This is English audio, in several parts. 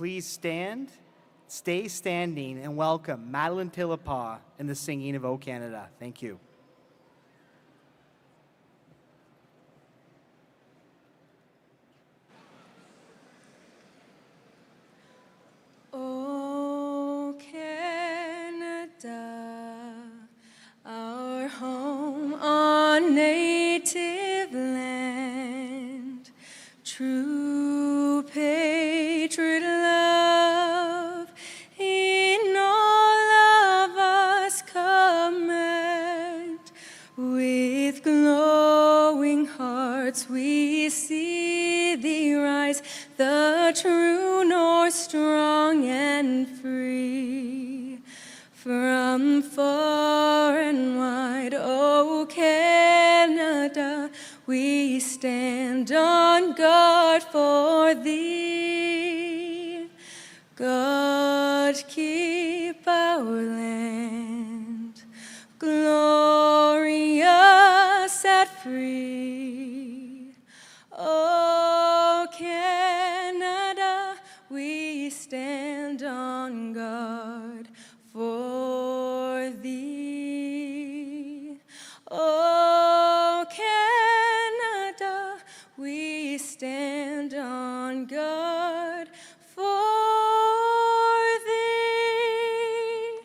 Please stand, stay standing, and welcome Madeline Tillepaw and the singing of O Canada. Thank you. O Canada, our home on native land, true patriot love in all of us command. With glowing hearts we see thee rise, the true north strong and free. From far and wide, O Canada, we stand on guard for thee. God keep our land glorious and free. O Canada, we stand on guard for thee. O Canada, we stand on guard for thee.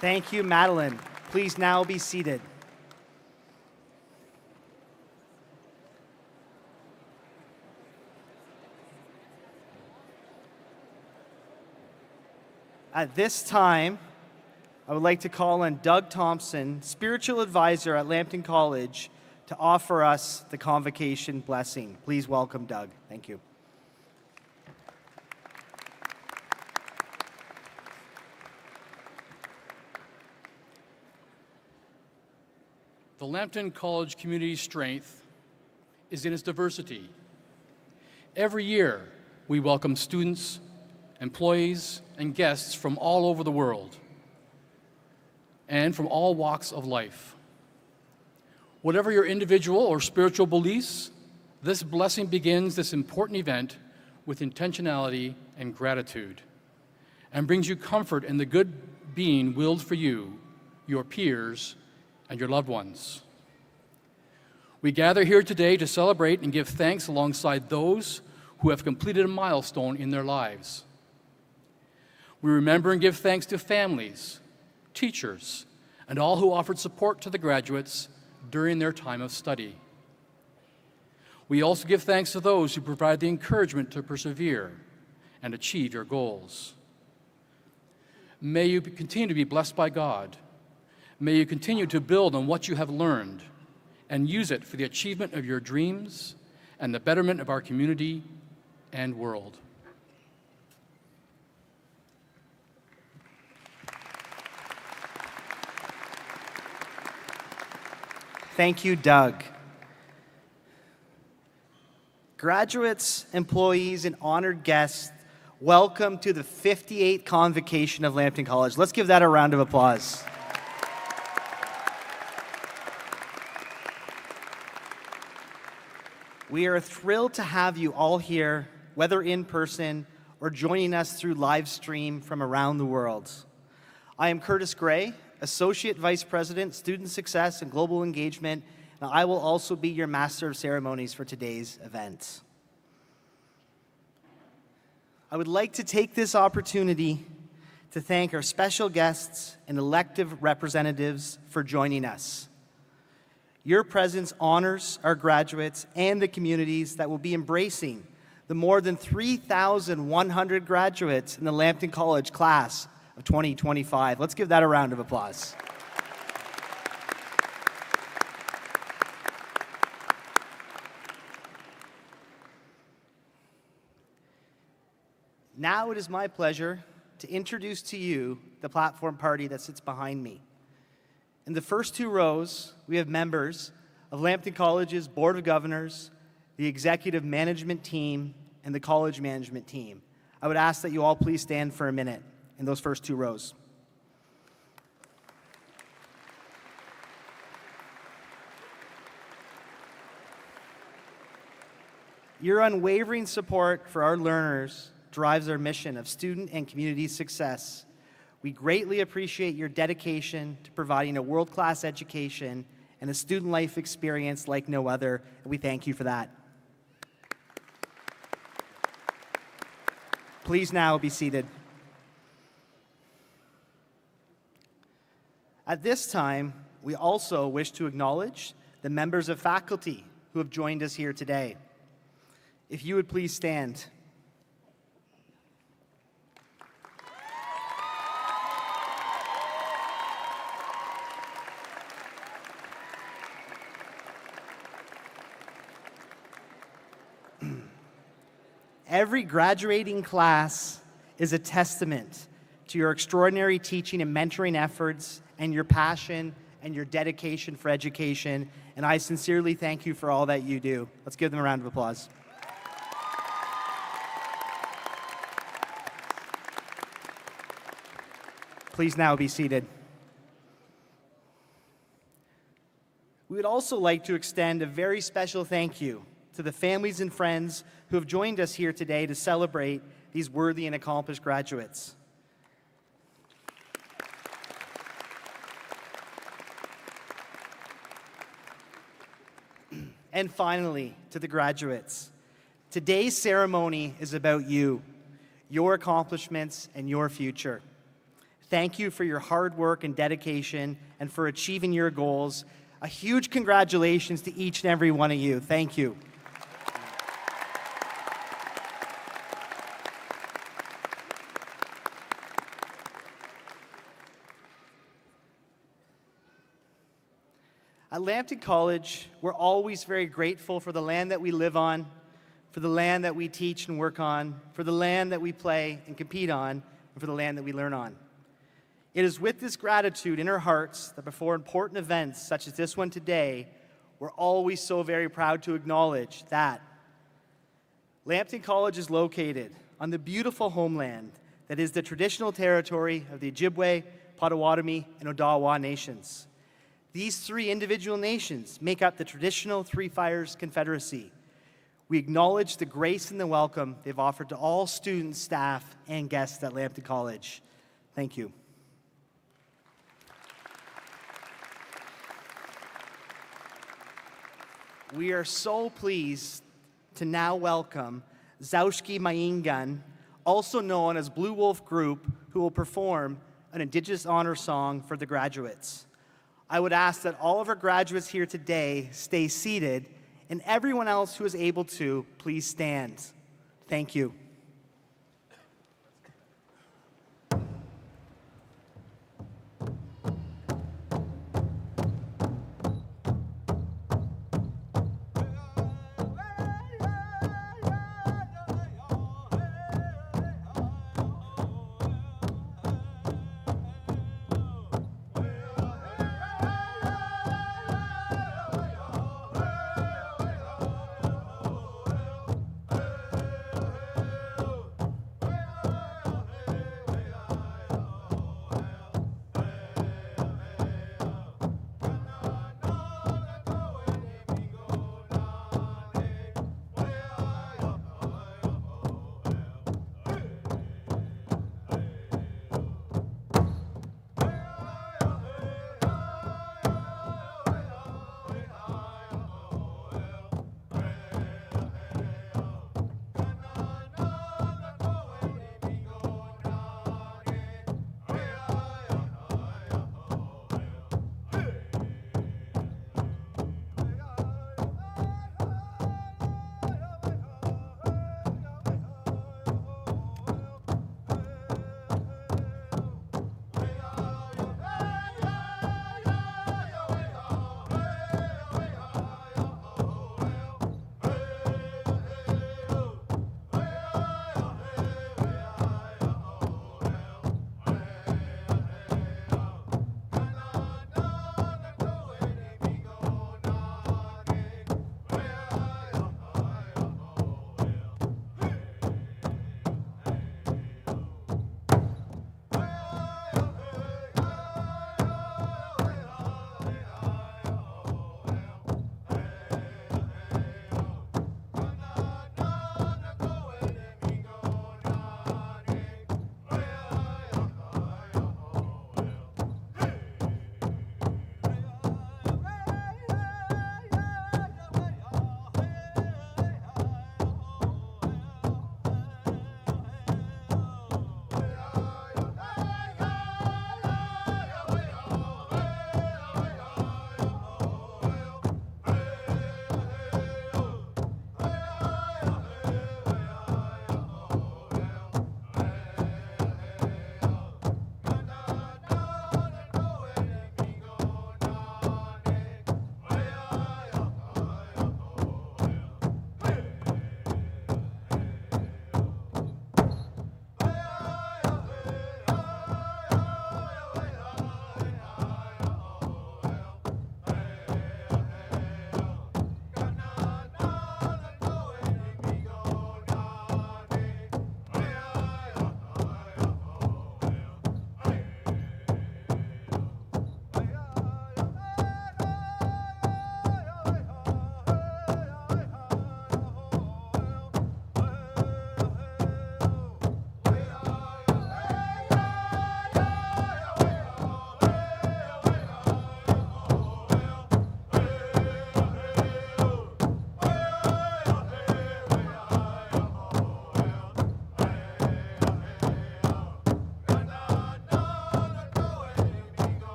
Thank you, Madeline. Please now be seated. At this time, I would like to call on Doug Thompson, spiritual advisor at Lambton College, to offer us the convocation blessing. Please welcome Doug. Thank you. The Lambton College community's strength is in its diversity. Every year, we welcome students, employees, and guests from all over the world and from all walks of life. Whatever your individual or spiritual beliefs, this blessing begins this important event with intentionality and gratitude and brings you comfort in the good being willed for you, your peers, and your loved ones. We gather here today to celebrate and give thanks alongside those who have completed a milestone in their lives. We remember and give thanks to families, teachers, and all who offered support to the graduates during their time of study. We also give thanks to those who provide the encouragement to persevere and achieve your goals. May you continue to be blessed by God. May you continue to build on what you have learned and use it for the achievement of your dreams and the betterment of our community and world. Thank you, Doug. Graduates, employees, and honored guests, welcome to the 58th convocation of Lambton College. Let's give that a round of applause. We are thrilled to have you all here, whether in person or joining us through live stream from around the world. I am Curtis Gray, Associate Vice President, Student Success and Global Engagement, and I will also be your Master of Ceremonies for today's event. I would like to take this opportunity to thank our special guests and elected representatives for joining us. Your presence honors our graduates and the communities that will be embracing the more than 3,100 graduates in the Lambton College class of 2025. Let's give that a round of applause. Now it is my pleasure to introduce to you the platform party that sits behind me. In the first two rows, we have members of Lambton College's Board of Governors, the executive management team, and the college management team. I would ask that you all please stand for a minute in those first two rows. Your unwavering support for our learners drives our mission of student and community success. We greatly appreciate your dedication to providing a world-class education and a student life experience like no other, and we thank you for that. Please now be seated. At this time, we also wish to acknowledge the members of faculty who have joined us here today. If you would please stand. Every graduating class is a testament to your extraordinary teaching and mentoring efforts and your passion and your dedication for education, and I sincerely thank you for all that you do. Let's give them a round of applause. Please now be seated. We would also like to extend a very special thank you to the families and friends who have joined us here today to celebrate these worthy and accomplished graduates. And finally, to the graduates, today's ceremony is about you, your accomplishments, and your future. Thank you for your hard work and dedication and for achieving your goals. A huge congratulations to each and every one of you. Thank you. At Lambton College, we're always very grateful for the land that we live on, for the land that we teach and work on, for the land that we play and compete on, and for the land that we learn on. It is with this gratitude in our hearts that before important events such as this one today, we're always so very proud to acknowledge that Lambton College is located on the beautiful homeland that is the traditional territory of the Ojibwe, Potawatomi, and Odawa nations. These three individual nations make up the traditional Three Fires Confederacy. We acknowledge the grace and the welcome they've offered to all students, staff, and guests at Lambton College. Thank you. We are so pleased to now welcome Zaushki Maingan, also known as Blue Wolf Group, who will perform an Indigenous honor song for the graduates. I would ask that all of our graduates here today stay seated, and everyone else who is able to, please stand. Thank you.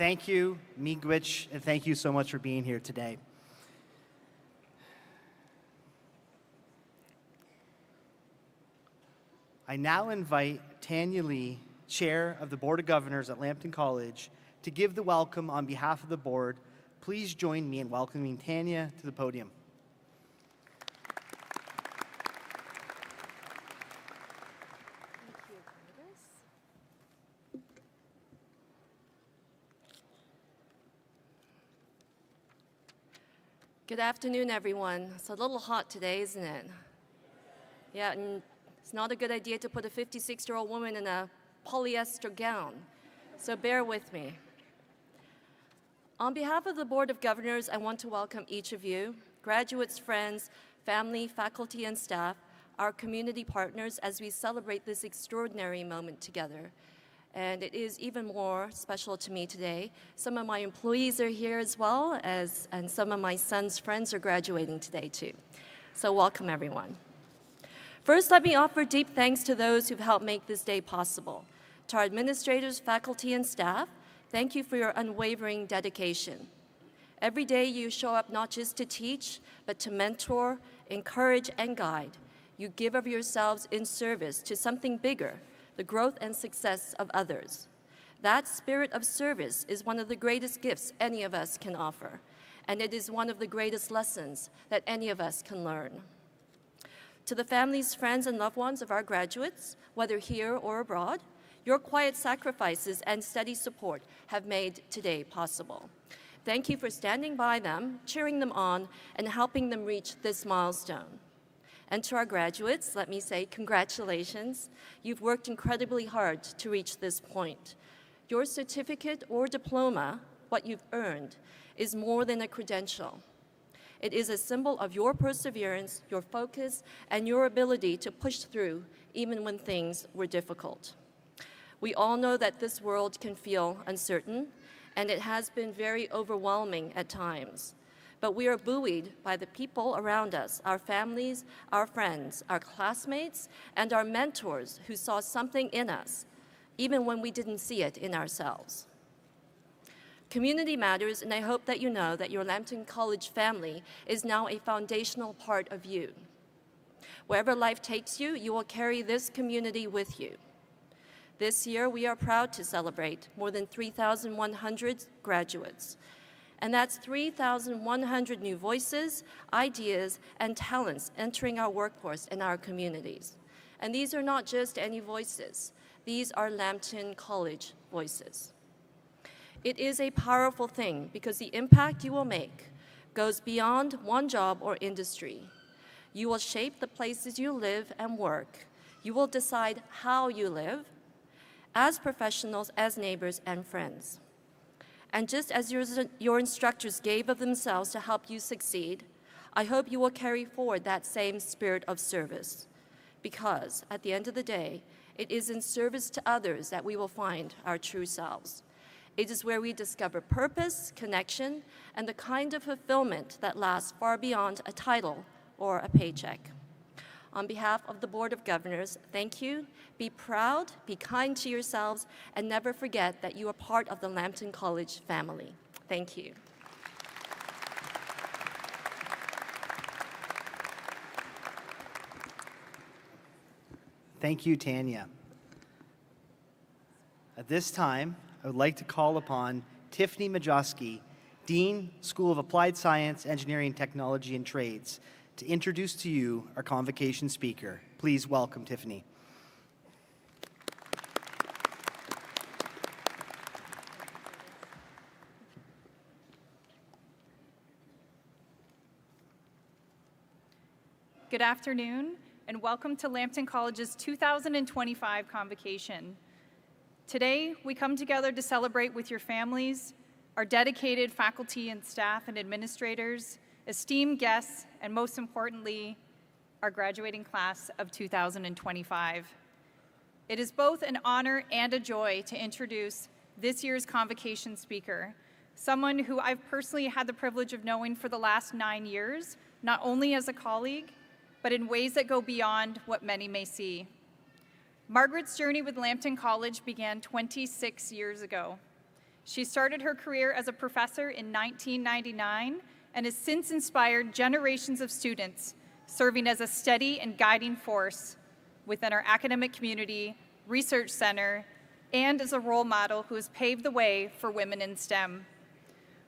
Thank you, Miigwech, and thank you so much for being here today. I now invite Tanya Lee, Chair of the Board of Governors at Lambton College, to give the welcome on behalf of the board. Please join me in welcoming Tanya to the podium. Good afternoon, everyone. It's a little hot today, isn't it? Yeah, and it's not a good idea to put a 56-year-old woman in a polyester gown, so bear with me. On behalf of the Board of Governors, I want to welcome each of you, graduates, friends, family, faculty, and staff, our community partners, as we celebrate this extraordinary moment together. And it is even more special to me today. Some of my employees are here as well, and some of my son's friends are graduating today too. So welcome, everyone. First, let me offer deep thanks to those who've helped make this day possible. To our administrators, faculty, and staff, thank you for your unwavering dedication. Every day you show up not just to teach, but to mentor, encourage, and guide. You give of yourselves in service to something bigger, the growth and success of others. That spirit of service is one of the greatest gifts any of us can offer, and it is one of the greatest lessons that any of us can learn. To the families, friends, and loved ones of our graduates, whether here or abroad, your quiet sacrifices and steady support have made today possible. Thank you for standing by them, cheering them on, and helping them reach this milestone. And to our graduates, let me say congratulations. You've worked incredibly hard to reach this point. Your certificate or diploma, what you've earned, is more than a credential. It is a symbol of your perseverance, your focus, and your ability to push through even when things were difficult. We all know that this world can feel uncertain, and it has been very overwhelming at times. But we are buoyed by the people around us, our families, our friends, our classmates, and our mentors who saw something in us, even when we didn't see it in ourselves. Community matters, and I hope that you know that your Lambton College family is now a foundational part of you. Wherever life takes you, you will carry this community with you. This year, we are proud to celebrate more than 3,100 graduates. And that's 3,100 new voices, ideas, and talents entering our workforce and our communities. And these are not just any voices. These are Lambton College voices. It is a powerful thing because the impact you will make goes beyond one job or industry. You will shape the places you live and work. You will decide how you live as professionals, as neighbors, and friends. And just as your instructors gave of themselves to help you succeed, I hope you will carry forward that same spirit of service. Because at the end of the day, it is in service to others that we will find our true selves. It is where we discover purpose, connection, and the kind of fulfillment that lasts far beyond a title or a paycheck. On behalf of the Board of Governors, thank you. Be proud, be kind to yourselves, and never forget that you are part of the Lambton College family. Thank you. Thank you, Tanya. At this time, I would like to call upon Tiffany Majowski, Dean, School of Applied Science, Engineering, Technology, and Trades, to introduce to you our convocation speaker. Please welcome Tiffany. Good afternoon, and welcome to Lambton College's 2025 convocation. Today, we come together to celebrate with your families, our dedicated faculty and staff and administrators, esteemed guests, and most importantly, our graduating class of 2025. It is both an honor and a joy to introduce this year's convocation speaker, someone who I've personally had the privilege of knowing for the last 9 years, not only as a colleague, but in ways that go beyond what many may see. Margaret's journey with Lambton College began 26 years ago. She started her career as a professor in 1999 and has since inspired generations of students, serving as a steady and guiding force within our academic community, research center, and as a role model who has paved the way for women in STEM.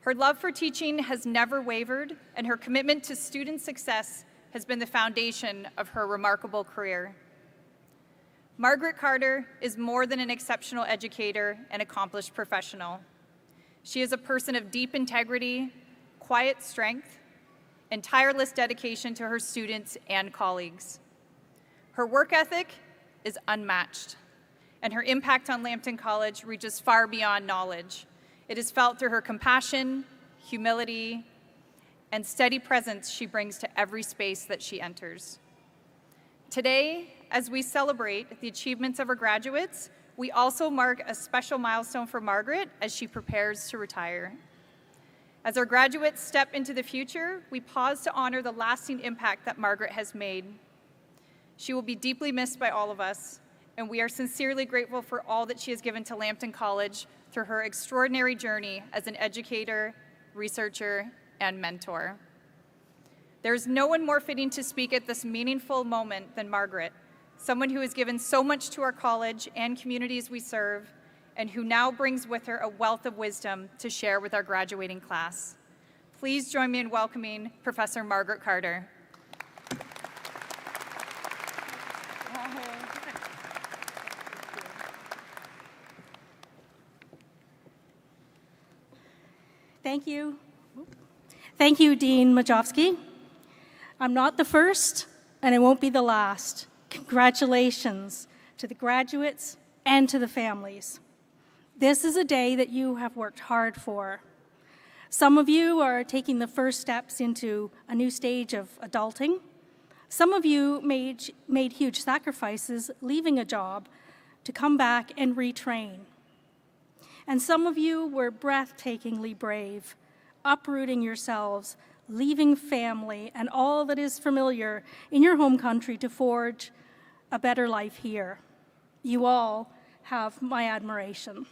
Her love for teaching has never wavered, and her commitment to student success has been the foundation of her remarkable career. Margaret Carter is more than an exceptional educator and accomplished professional. She is a person of deep integrity, quiet strength, and tireless dedication to her students and colleagues. Her work ethic is unmatched, and her impact on Lambton College reaches far beyond knowledge. It is felt through her compassion, humility, and steady presence she brings to every space that she enters. Today, as we celebrate the achievements of our graduates, we also mark a special milestone for Margaret as she prepares to retire. As our graduates step into the future, we pause to honor the lasting impact that Margaret has made. She will be deeply missed by all of us, and we are sincerely grateful for all that she has given to Lambton College through her extraordinary journey as an educator, researcher, and mentor. There's no one more fitting to speak at this meaningful moment than Margaret, someone who has given so much to our college and communities we serve, and who now brings with her a wealth of wisdom to share with our graduating class. Please join me in welcoming Professor Margaret Carter. Thank you. Thank you, Dean Majovsky. I'm not the first, and I won't be the last. Congratulations to the graduates and to the families. This is a day that you have worked hard for. Some of you are taking the first steps into a new stage of adulting. Some of you made huge sacrifices, leaving a job to come back and retrain. And some of you were breathtakingly brave, uprooting yourselves, leaving family and all that is familiar in your home country to forge a better life here. You all have my admiration.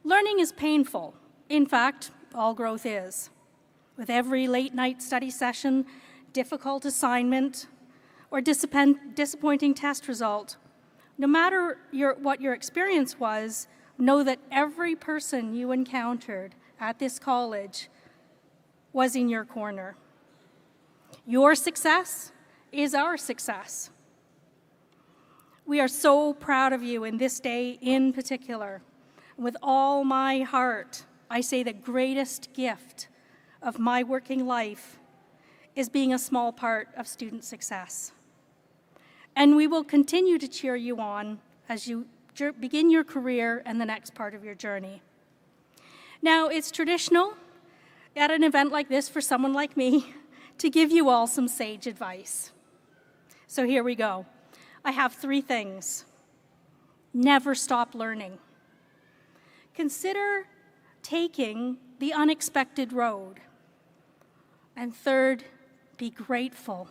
Learning is painful. In fact, all growth is. With every late-night study session, difficult assignment, or disappointing test result, no matter what your experience was, know that every person you encountered at this college was in your corner. Your success is our success. We are so proud of you in this day in particular. With all my heart, I say the greatest gift of my working life is being a small part of student success. And we will continue to cheer you on as you begin your career and the next part of your journey. Now, it's traditional at an event like this for someone like me to give you all some sage advice. So here we go. I have 3 things. Never stop learning. Consider taking the unexpected road. And third, be grateful.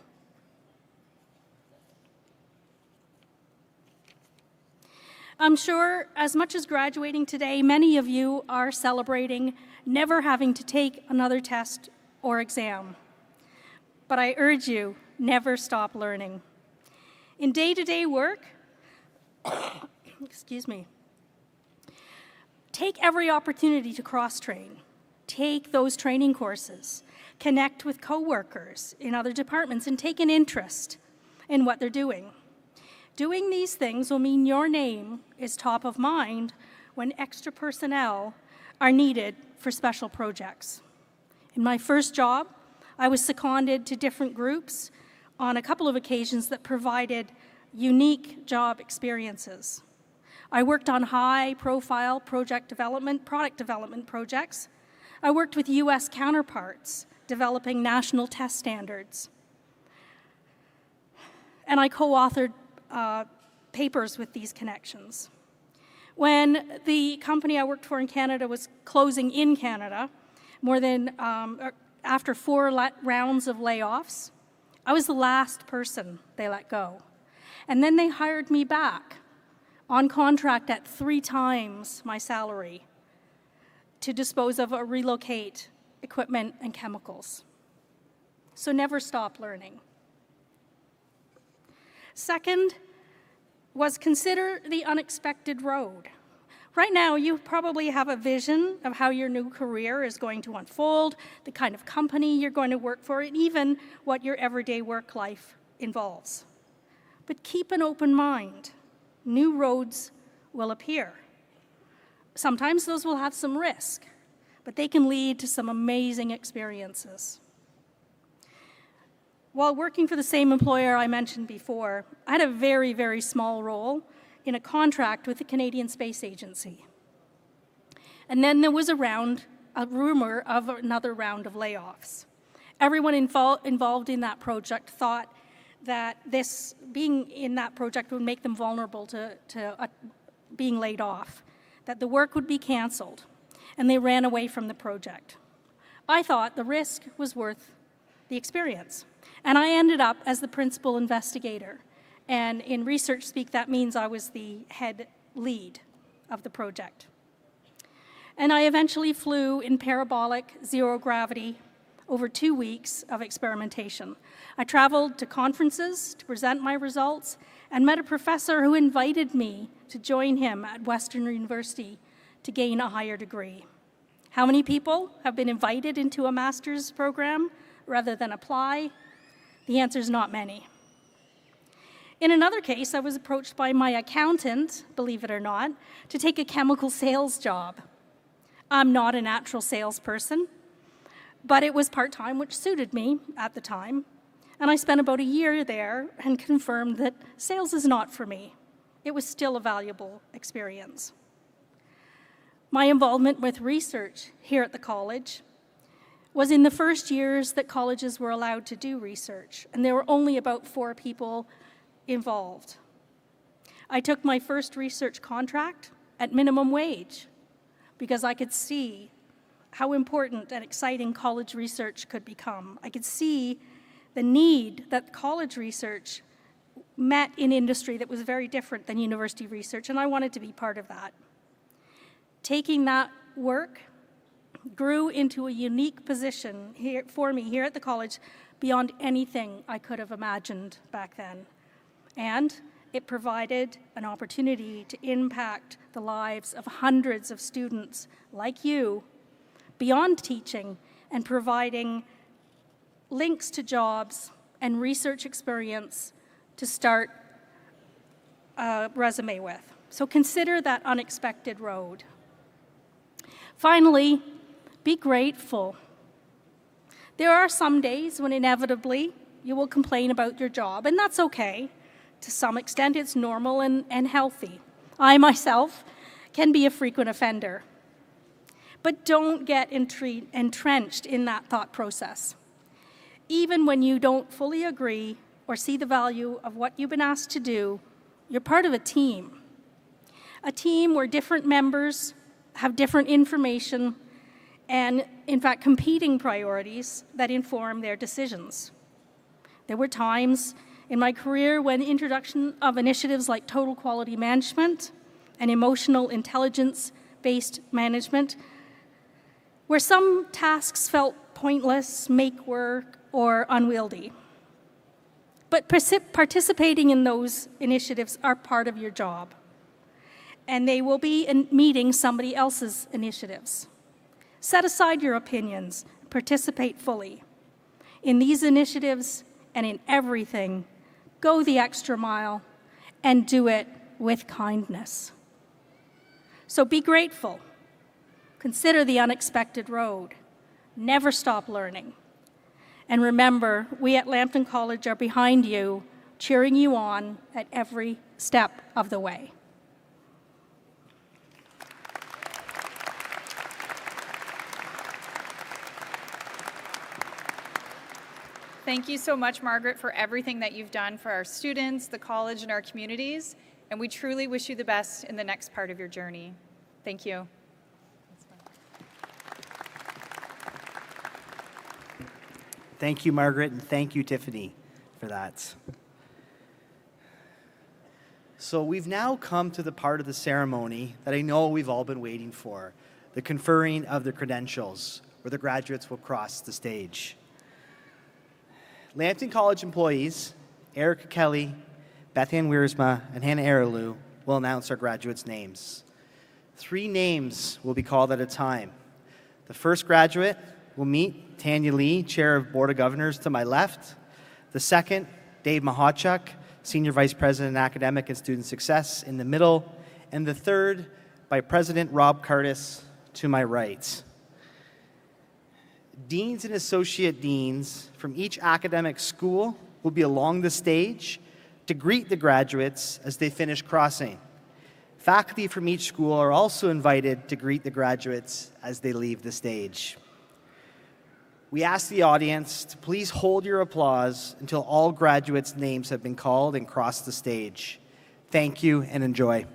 I'm sure, as much as graduating today, many of you are celebrating never having to take another test or exam. But I urge you, never stop learning. In day-to-day work, excuse me, take every opportunity to cross-train. Take those training courses. Connect with coworkers in other departments and take an interest in what they're doing. Doing these things will mean your name is top of mind when extra personnel are needed for special projects. In my first job, I was seconded to different groups on a couple of occasions that provided unique job experiences. I worked on high-profile product development projects. I worked with U.S. counterparts, developing national test standards. And I co-authored papers with these connections. When the company I worked for in Canada was closing in Canada, after 4 rounds of layoffs, I was the last person they let go. And then they hired me back on contract at 3 times my salary to dispose of or relocate equipment and chemicals. So never stop learning. Second was consider the unexpected road. Right now, you probably have a vision of how your new career is going to unfold, the kind of company you're going to work for, and even what your everyday work life involves. But keep an open mind. New roads will appear. Sometimes those will have some risk, but they can lead to some amazing experiences. While working for the same employer I mentioned before, I had a very, very small role in a contract with the Canadian Space Agency. And then there was a rumor of another round of layoffs. Everyone involved in that project thought that being in that project would make them vulnerable to being laid off, that the work would be canceled, and they ran away from the project. I thought the risk was worth the experience, and I ended up as the principal investigator. And in research speak, that means I was the head lead of the project. And I eventually flew in parabolic zero gravity over 2 weeks of experimentation. I traveled to conferences to present my results and met a professor who invited me to join him at Western University to gain a higher degree. How many people have been invited into a master's program rather than apply? The answer is not many. In another case, I was approached by my accountant, believe it or not, to take a chemical sales job. I'm not a natural salesperson, but it was part-time, which suited me at the time. And I spent about a year there and confirmed that sales is not for me. It was still a valuable experience. My involvement with research here at the college was in the first years that colleges were allowed to do research, and there were only about 4 people involved. I took my first research contract at minimum wage because I could see how important and exciting college research could become. I could see the need that college research met in industry that was very different than university research, and I wanted to be part of that. Taking that work grew into a unique position for me here at the college beyond anything I could have imagined back then. And it provided an opportunity to impact the lives of hundreds of students like you beyond teaching and providing links to jobs and research experience to start a resume with. So consider that unexpected road. Finally, be grateful. There are some days when inevitably you will complain about your job, and that's okay. To some extent, it's normal and healthy. I myself can be a frequent offender. But don't get entrenched in that thought process. Even when you don't fully agree or see the value of what you've been asked to do, you're part of a team where different members have different information and, in fact, competing priorities that inform their decisions. There were times in my career when introduction of initiatives like total quality management and emotional intelligence-based management, where some tasks felt pointless, make work, or unwieldy. But participating in those initiatives are part of your job, and they will be in meeting somebody else's initiatives. Set aside your opinions, participate fully. In these initiatives and in everything, go the extra mile and do it with kindness. So be grateful. Consider the unexpected road. Never stop learning. And remember, we at Lambton College are behind you, cheering you on at every step of the way. Thank you so much, Margaret, for everything that you've done for our students, the college, and our communities. And we truly wish you the best in the next part of your journey. Thank you. Thank you, Margaret, and thank you, Tiffany, for that. So we've now come to the part of the ceremony that I know we've all been waiting for, the conferring of the credentials, where the graduates will cross the stage. Lambton College employees, Erica Kelly, Beth Ann Wiersma, and Hannah Aralou will announce our graduates' names. 3 names will be called at a time. The first graduate will meet Tanya Lee, Chair of Board of Governors, to my left. The second, Dave Mahachuk, Senior Vice President, Academic and Student Success, in the middle. And the third, by President Rob Curtis, to my right. Deans and associate deans from each academic school will be along the stage to greet the graduates as they finish crossing. Faculty from each school are also invited to greet the graduates as they leave the stage. We ask the audience to please hold your applause until all graduates' names have been called and cross the stage. Thank you and enjoy.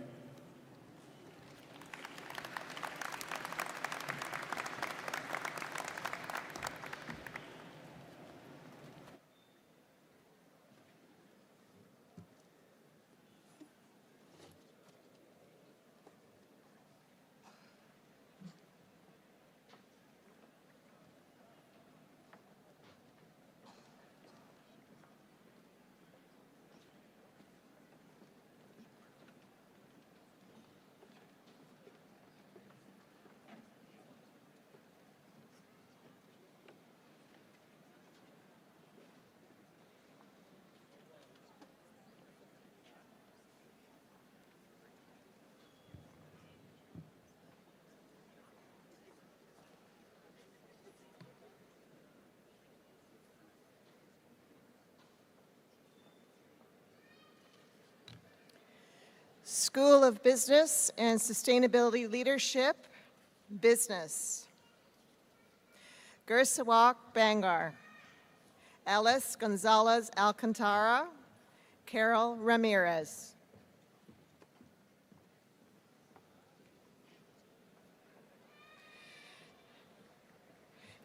School of Business and Sustainability Leadership, Business. Gersawak Bangar, Alice Gonzalez Alcantara, Carol Ramirez.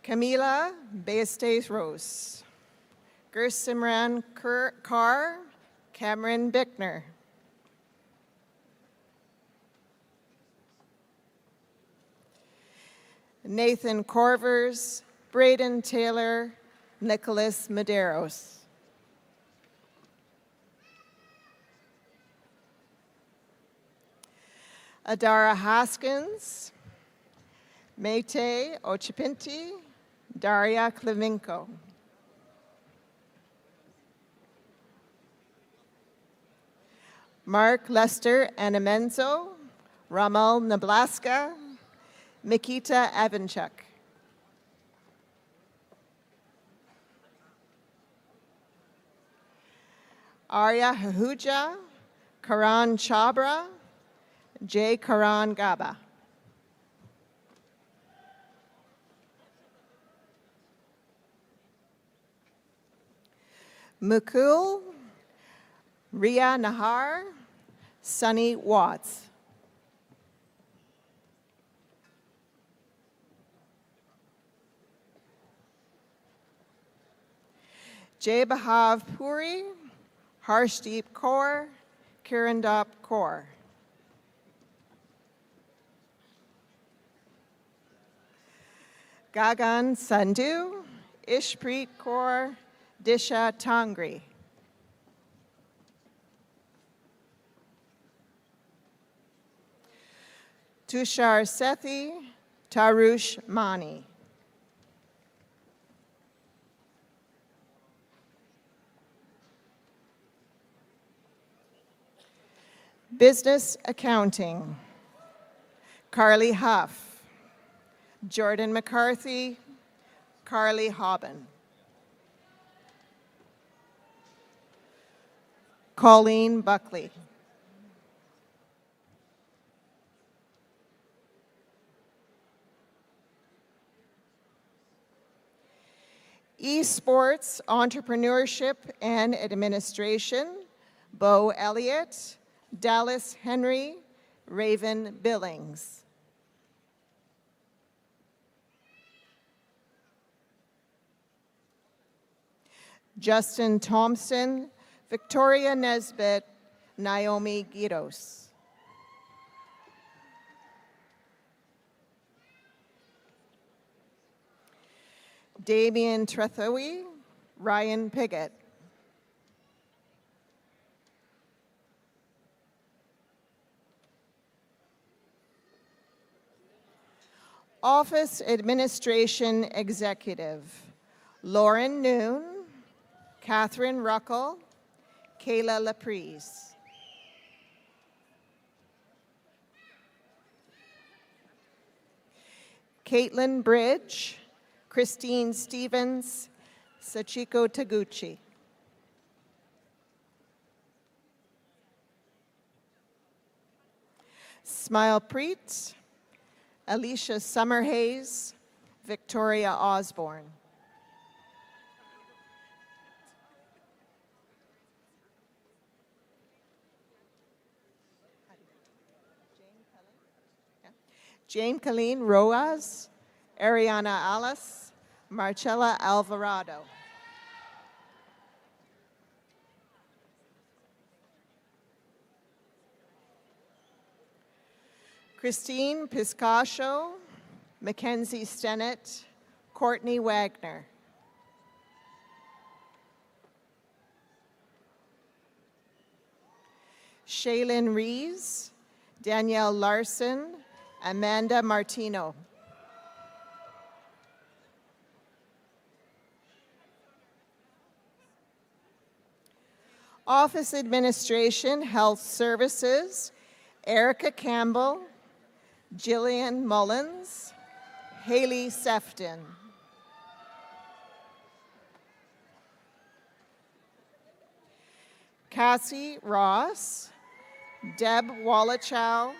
Camila Baestes Rose, Gersimran Carr, Cameron Bickner. Nathan Corvers, Braden Taylor, Nicholas Medeiros. Adara Hoskins, Mayte Ochipinti, Daria Klevinko. Mark Lester Anamenzo, Ramal Nablaska, Mikita Avanchuk. Arya Hahuja, Karan Chabra, J. Karan Gaba. Mukul, Ria Nahar, Sunny Watts. Jay Bahav Puri, Harshdeep Kaur, Kirandop Kaur. Gagan Sandhu, Ishpreet Kaur, Disha Tangri. Tushar Sethi, Tarush Mani. Business Accounting, Carly Huff, Jordan McCarthy, Carly Hobben. Colleen Buckley. Esports, Entrepreneurship and Administration, Bo Elliott, Dallas Henry, Raven Billings. Justin Thompson, Victoria Nesbitt, Naomi Giros. Damien Trethowy, Ryan Piggott. Office Administration Executive, Lauren Noon, Catherine Ruckel, Kayla Laprise. Caitlin Bridge, Christine Stevens, Sachiko Taguchi. Smile Preet, Alicia Summerhays, Victoria Osborne. Jane Colleen Roas, Ariana Alice, Marcella Alvarado. Christine Piscascio, Mackenzie Stennett, Courtney Wagner. Shaylin Rees, Danielle Larson, Amanda Martino. Office Administration, Health Services, Erica Campbell, Jillian Mullins, Haley Sefton. Cassie Ross, Deb Wallachow,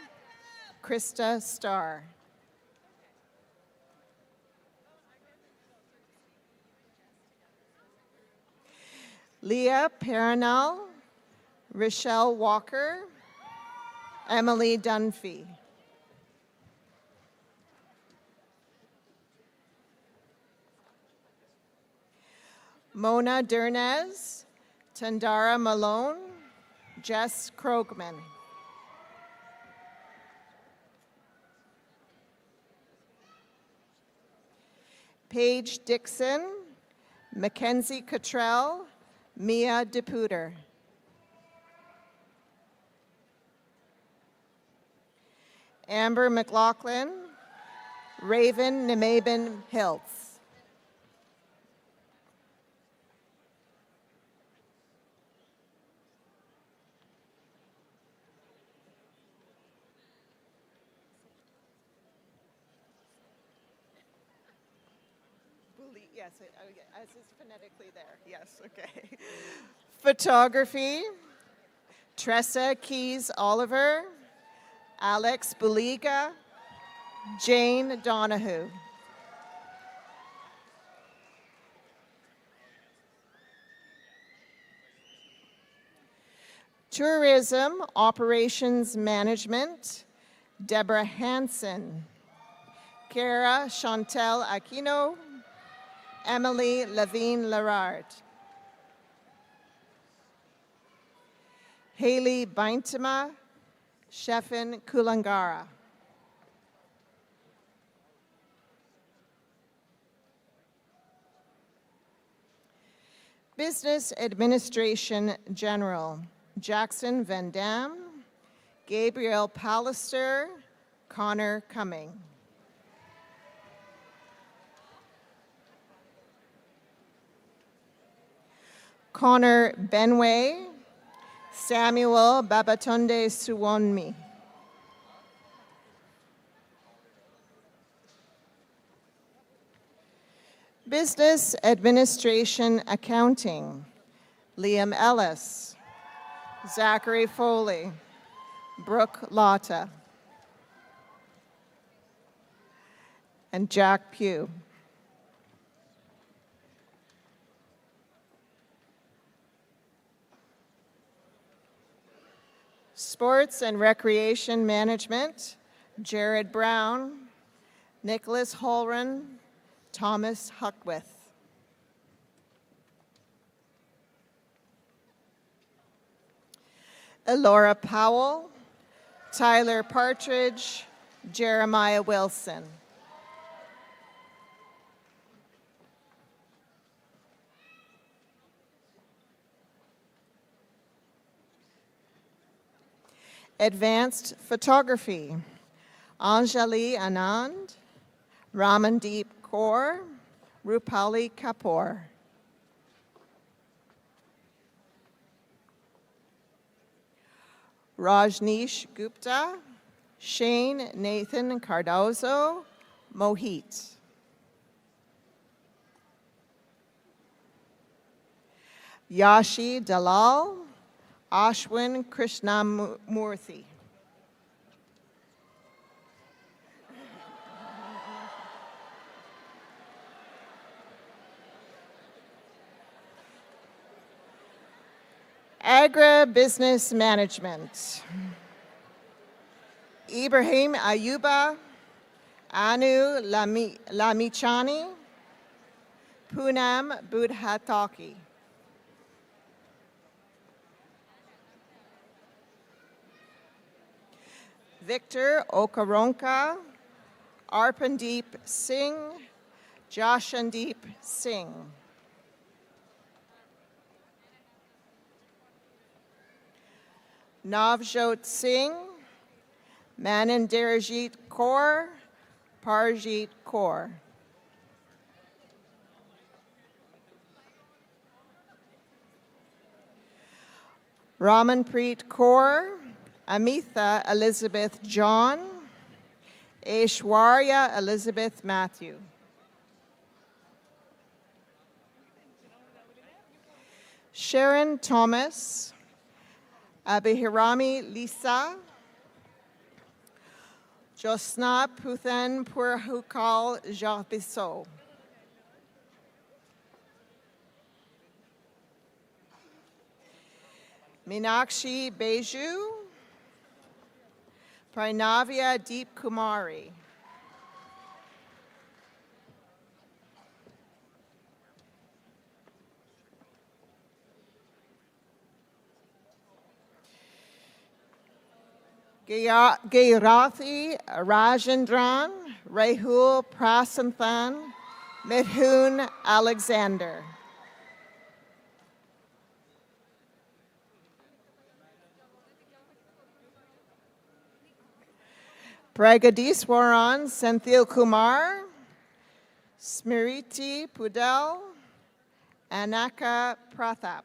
Krista Starr. Leah Perenal, Rochelle Walker, Emily Dunphy. Mona Dernez, Tandara Malone, Jess Krogman. Paige Dixon, Mackenzie Cottrell, Mia DePuter. Amber McLaughlin, Raven Nemaben Hiltz. Yes, as is phonetically there. Yes, okay. Photography, Tressa Keys Oliver, Alex Buliga, Jane Donahue. Tourism Operations Management, Deborah Hansen, Kara Chantel Aquino, Emily Levine Larard. Haley Baintema, Shefin Kulangara. Business Administration General, Jackson Van Dam, Gabriel Pallister, Connor Cumming. Connor Benway, Samuel Babatunde Suwonmi. Business Administration Accounting, Liam Ellis, Zachary Foley, Brooke Lotta, and Jack Pugh. Sports and Recreation Management, Jared Brown, Nicholas Holren, Thomas Huckwith. Elora Powell, Tyler Partridge, Jeremiah Wilson. Advanced Photography, Anjali Anand, Ramandeep Kaur, Rupali Kapoor. Rajneesh Gupta, Shane Nathan Cardozo, Mohit. Yashi Dalal, Ashwin Krishnamurthy. Agribusiness Management. Ibrahim Ayuba, Anu Lamichani, Poonam Budhataki. Victor Okaronka, Arpandeep Singh, Jashandeep Singh. Navjot Singh, Maninderjeet Kaur, Parjeet Kaur. Ramanpreet Kaur, Amitha Elizabeth John, Aishwarya Elizabeth Matthew. Sharon Thomas, Abhirami Lisa, Josna Puthan Purhukal Jarbiso. Meenakshi Beju, Pranavya Deep Kumari. Gairathi Rajendran, Rahul Prasanthan, Mithun Alexander. Pragadiswaran Senthil Kumar, Smriti Pudel, Anaka Prathap.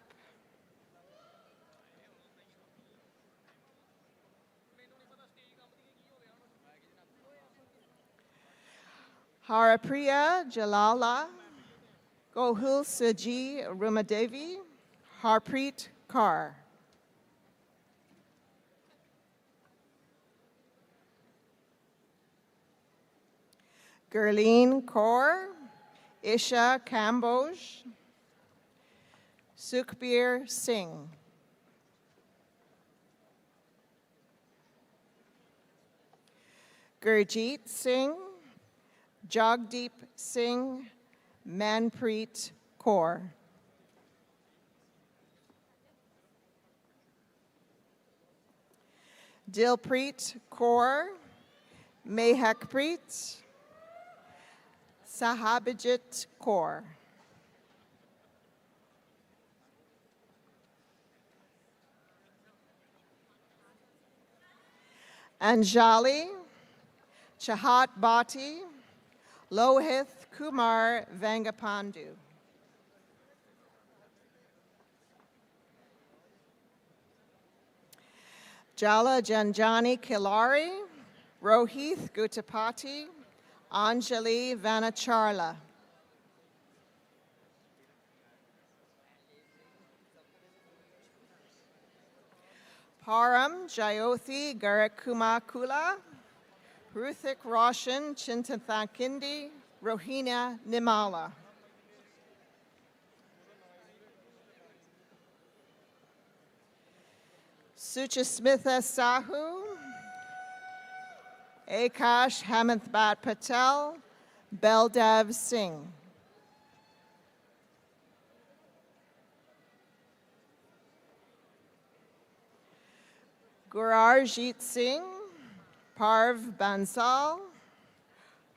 Haripriya Jalala, Gohul Saji Rumadevi, Harpreet Kaur. Gurleen Kaur, Isha Kamboj, Sukhbir Singh. Gurjeet Singh, Jagdeep Singh, Manpreet Kaur. Dilpreet Kaur, Mehakpreet, Sahabijit Kaur. Anjali Chahat Bhati, Lohith Kumar Vangapandu. Jala Janjani Kilari, Rohith Gutapati, Anjali Vanacharla. Param Jyothi Garakumakula, Ruthik Roshan Chintathankindi, Rohina Nimala. Suchasmitha Sahu, Akash Hamantbat Patel, Beldev Singh. Gurarjit Singh, Parv Bansal,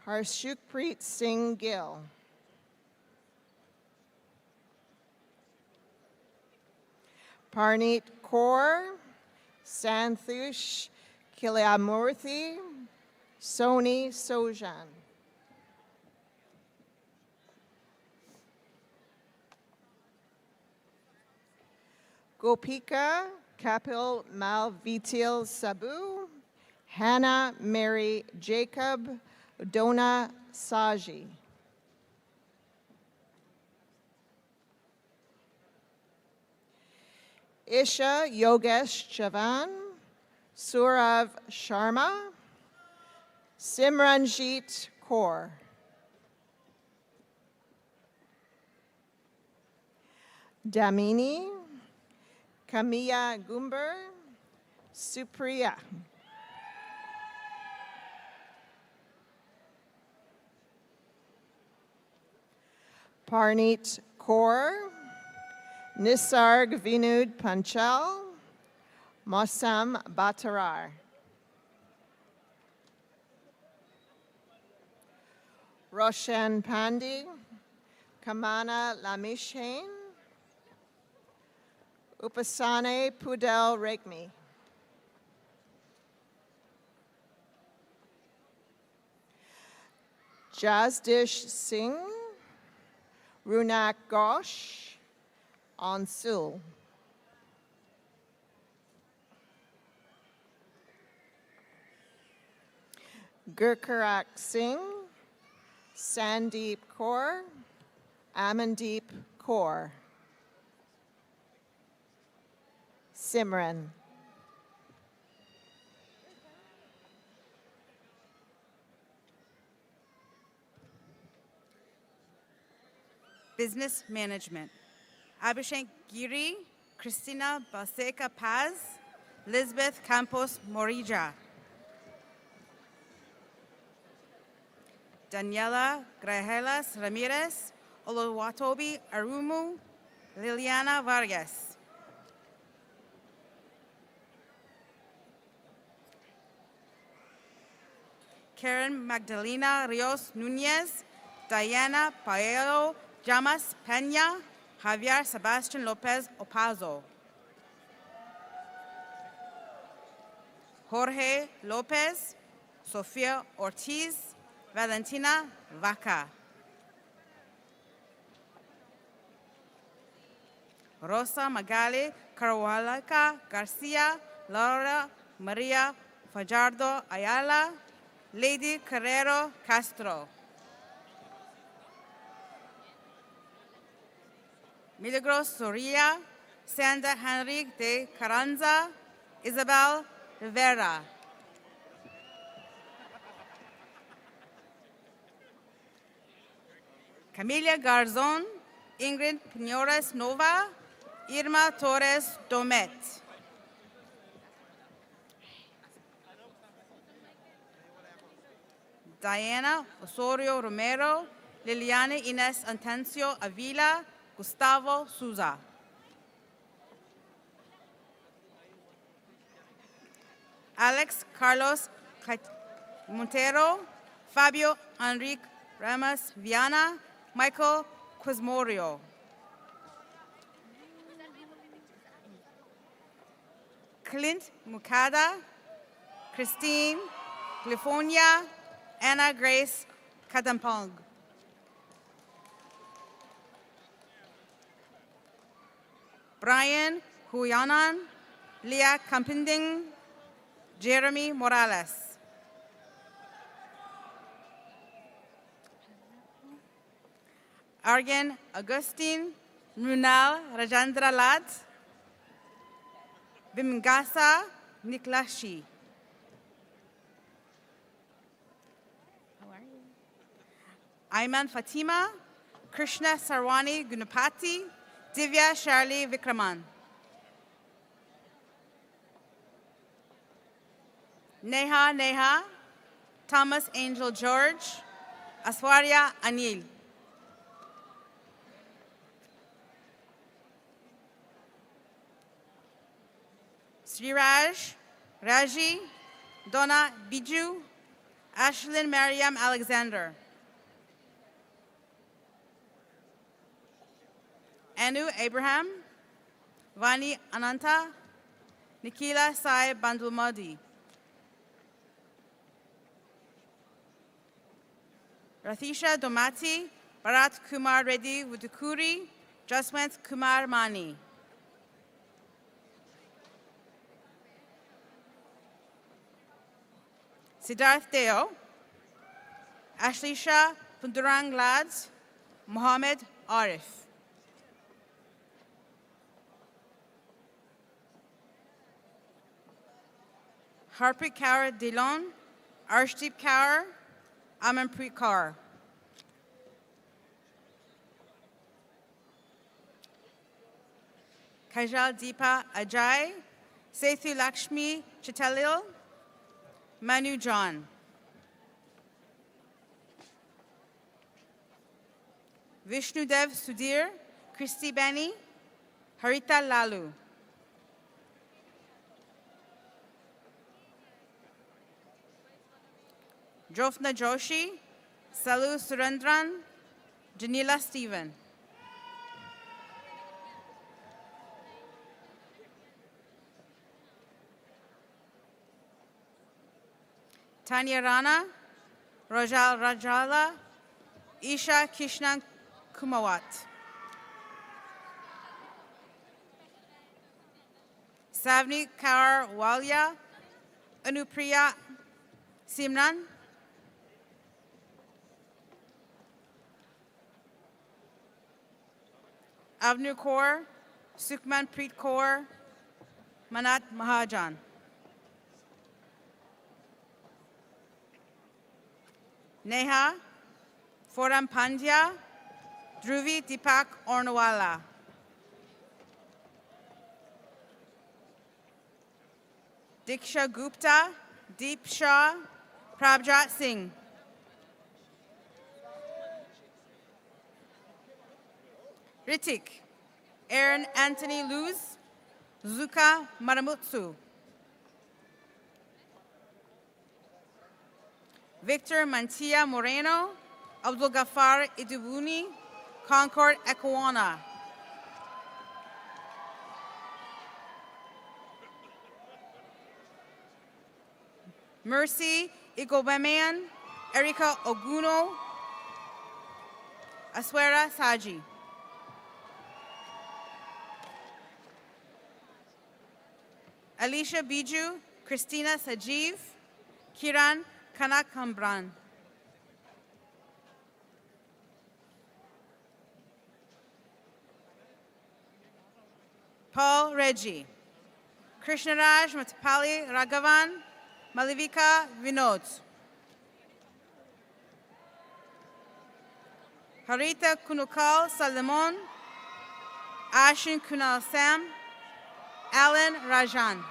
Harshukpreet Singh Gill. Parneet Kaur, Santhush Kilayamurthy, Soni Sojan. Gopika Kapil Malvitil Sabu, Hannah Mary Jacob Dona Saji. Isha Yogesh Chavan, Surav Sharma, Simranjit Kaur. Damini, Kamia Gumber, Supriya. Parneet Kaur, Nisarg Vinud Panchal, Mausam Batarar. Roshan Pandey, Kamana Lamishain, Upasane Pudel Regmi. Jasdish Singh, Runak Ghosh, Ansul. Gurkarak Singh, Sandeep Kaur, Amandeep Kaur. Simran. Business Management. Abhishek Giri, Christina Balseca Paz, Lisbeth Campos Morija. Daniela Grajelas Ramirez, Oluwatobi Arumu, Liliana Vargas. Karen Magdalena Rios Nunez, Diana Paelo Llamas Peña, Javier Sebastian Lopez Opazo. Jorge Lopez, Sofia Ortiz, Valentina Vaca. Rosa Magali Carualaca Garcia, Laura Maria Fajardo Ayala, Lady Carrero Castro. Milagros Soria, Sandra Henrique de Carranza, Isabel Rivera. Camila Garzon, Ingrid Pinores Nova, Irma Torres Domet. Diana Osorio Romero, Liliana Ines Antencio Avila, Gustavo Souza. Alex Carlos Montero, Fabio Enrique Ramos Viana, Michael Quismorio. Clint Mukada, Christine California, Anna Grace Katampong. Brian Huyanan, Leah Campinding, Jeremy Morales. Argen Augustine, Mrunal Rajendra Lat, Bimgasa Niklashi. Ayman Fatima, Krishna Sarwani Gunapati, Divya Shirley Vikraman. Neha, Thomas Angel George, Aswarya Anil. Sriraj, Raji, Donna Biju, Ashlyn Mariam Alexander. Anu Abraham, Vani Ananta, Nikila Sai Bandulmodi, Rathisha Domati, Bharat Kumar Reddy Wudukuri, Jaswant Kumar Mani. Siddharth Deo, Ashley Shah Pundurang Lads, Mohammed Arif. Harpreet Kaur Dillon, Arshdeep Kaur, Amanpreet Kaur. Kajal Deepa Ajay, Sethu Lakshmi Chitalil, Manu John. Vishnudev Sudhir, Christy Benny, Harita Lalu. Jofna Joshi, Salu Surendran, Janila Stephen. Tanya Rana, Rajal Rajala, Isha Kishnan Kumawat. Savni Kaur Walia, Anupriya Simran. Avnu Kaur, Sukhman Preet Kaur, Manat Mahajan. Neha, Foram Pandya, Dhruvi Deepak Ornwala. Diksha Gupta, Deep Shah, Prabjat Singh. Ritik, Aaron Anthony Luz, Zuka Maramutsu. Victor Mantia Moreno, Abdul Ghaffar Idubuni, Concord Ekwana. Mercy Igobeman, Erika Oguno, Aswera Saji. Alicia Biju, Christina Sajiv, Kiran Kanakambran. Paul Reggie. Krishnaraj Matapali Raghavan, Malavika Vinod. Harita Kunukal Salomon, Ashin Kunal Sam, Alan Rajan.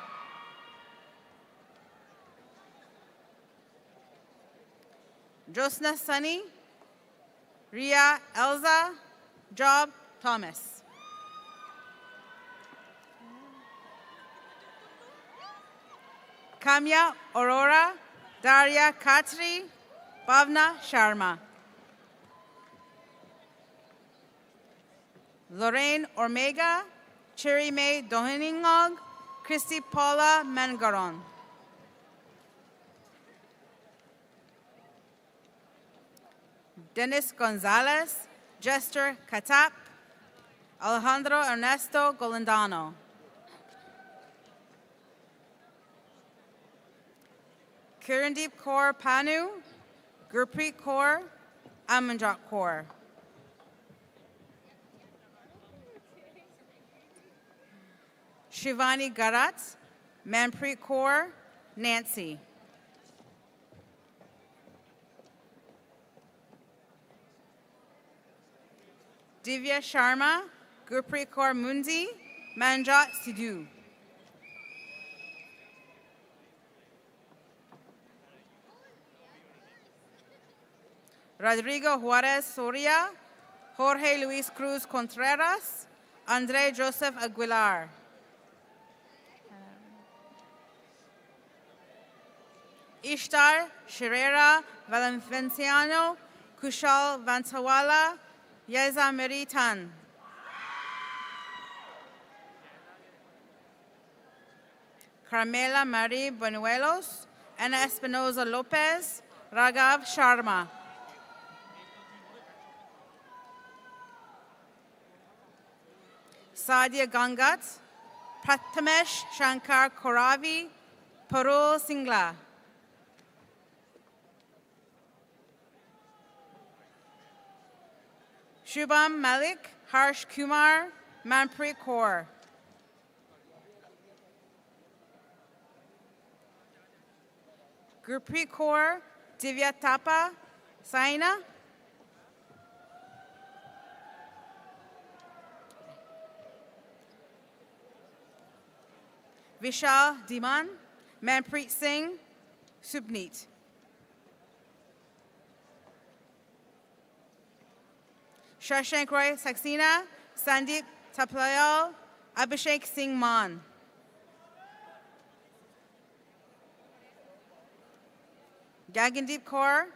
Josna Sunny, Ria Elza, Job Thomas. Kamya Aurora, Daria Khatri, Bhavna Sharma. Lorraine Ormega, Cherry May Doheningog, Christy Paula Mangaron. Dennis Gonzalez, Jester Katap, Alejandro Ernesto Golandano. Kirandeep Kaur Panu, Gurpreet Kaur, Amanjot Kaur. Shivani Garat, Manpreet Kaur, Nancy. Divya Sharma, Gurpreet Kaur Mundi, Manjot Sidhu. Rodrigo Juarez Soria, Jorge Luis Cruz Contreras, Andre Joseph Aguilar. Ishtar Sherera Valenciano, Kushal Vantawala, Yeza Meritan. Carmela Marie Buenuelos, Ana Espinoza Lopez, Raghav Sharma. Sadia Gangat, Prathamesh Shankar Koravi, Parul Singla. Shubham Malik, Harsh Kumar, Manpreet Kaur. Gurpreet Kaur, Divya Tapa, Saina. Vishal Diman, Manpreet Singh, Subneet. Shashank Roy Saxena, Sandeep Taplayal, Abhishek Singh Man. Gagandeep Kaur,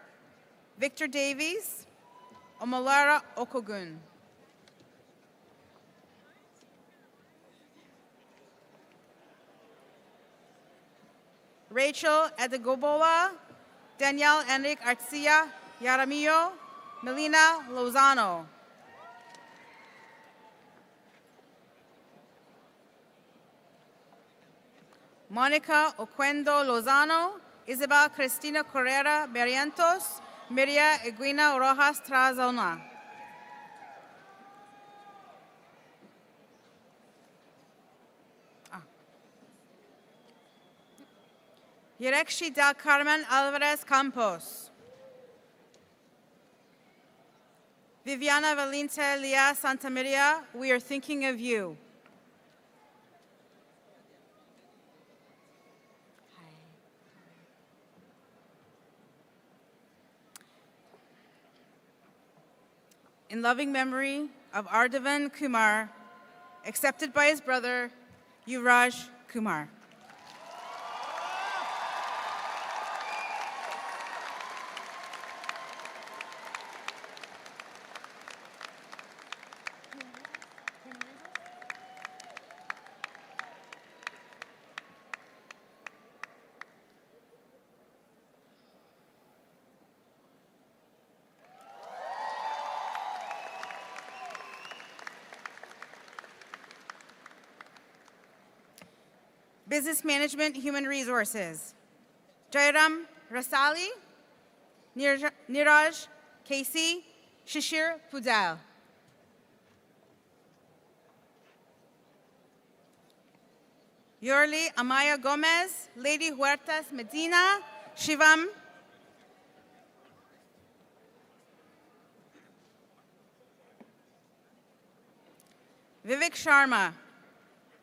Victor Davies, Omalara Okogun. Rachel Edegobola, Danielle Enrique Arcia Yaramillo, Melina Lozano. Monica Oquendo Lozano, Isabel Cristina Correa Barrientos, Miria Eguina Rojas Trazona. Yerekshi del Carmen Alvarez Campos. Viviana Valente Lea Santa Maria, we are thinking of you. In loving memory of Ardavan Kumar, accepted by his brother, Yuvraj Kumar. Business Management, Human Resources. Jairam Rasali, Niraj Casey, Shishir Pudal. Yorli Amaya Gomez, Lady Huertas Medina, Shivam. Vivek Sharma,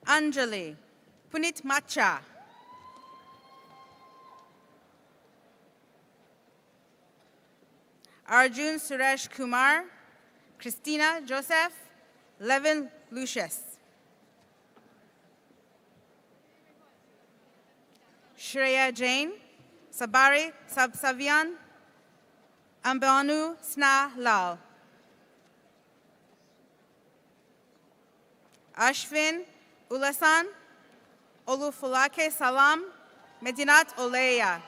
Anjali, Punit Macha. Arjun Suresh Kumar, Christina Joseph, Levin Lucius. Shreya Jain, Sabari Sabsavian, Ambanu Sna Lal. Ashvin Ulasan, Olufulake Salam, Medinat Oleya.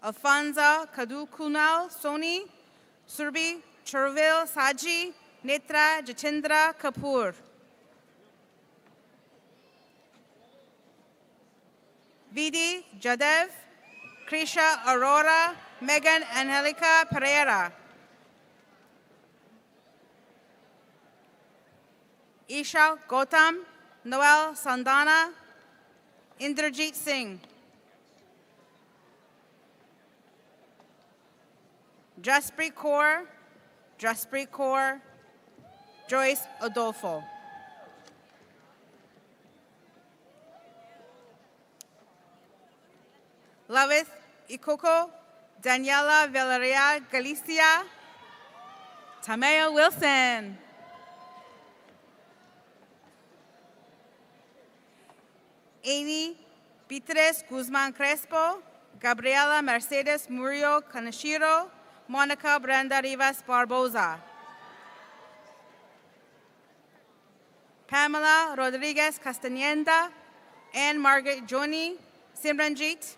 Alfonza Kadu Kunal Soni, Surbi Churvil Saji, Netra Jatindra Kapoor. Vidi Jadev, Krisha Aurora, Megan Angelica Pereira. Isha Gautam, Noel Sandana, Indrajit Singh. Jaspreet Kaur, Joyce Adolfo. Lavith Ikoko, Daniela Valeria Galicia, Tamaya Wilson. Amy Beatriz Guzman Crespo, Gabriela Mercedes Murillo Kanashiro, Monica Brenda Rivas Barboza. Pamela Rodriguez Castaneda, Anne Margaret Joni, Simranjit,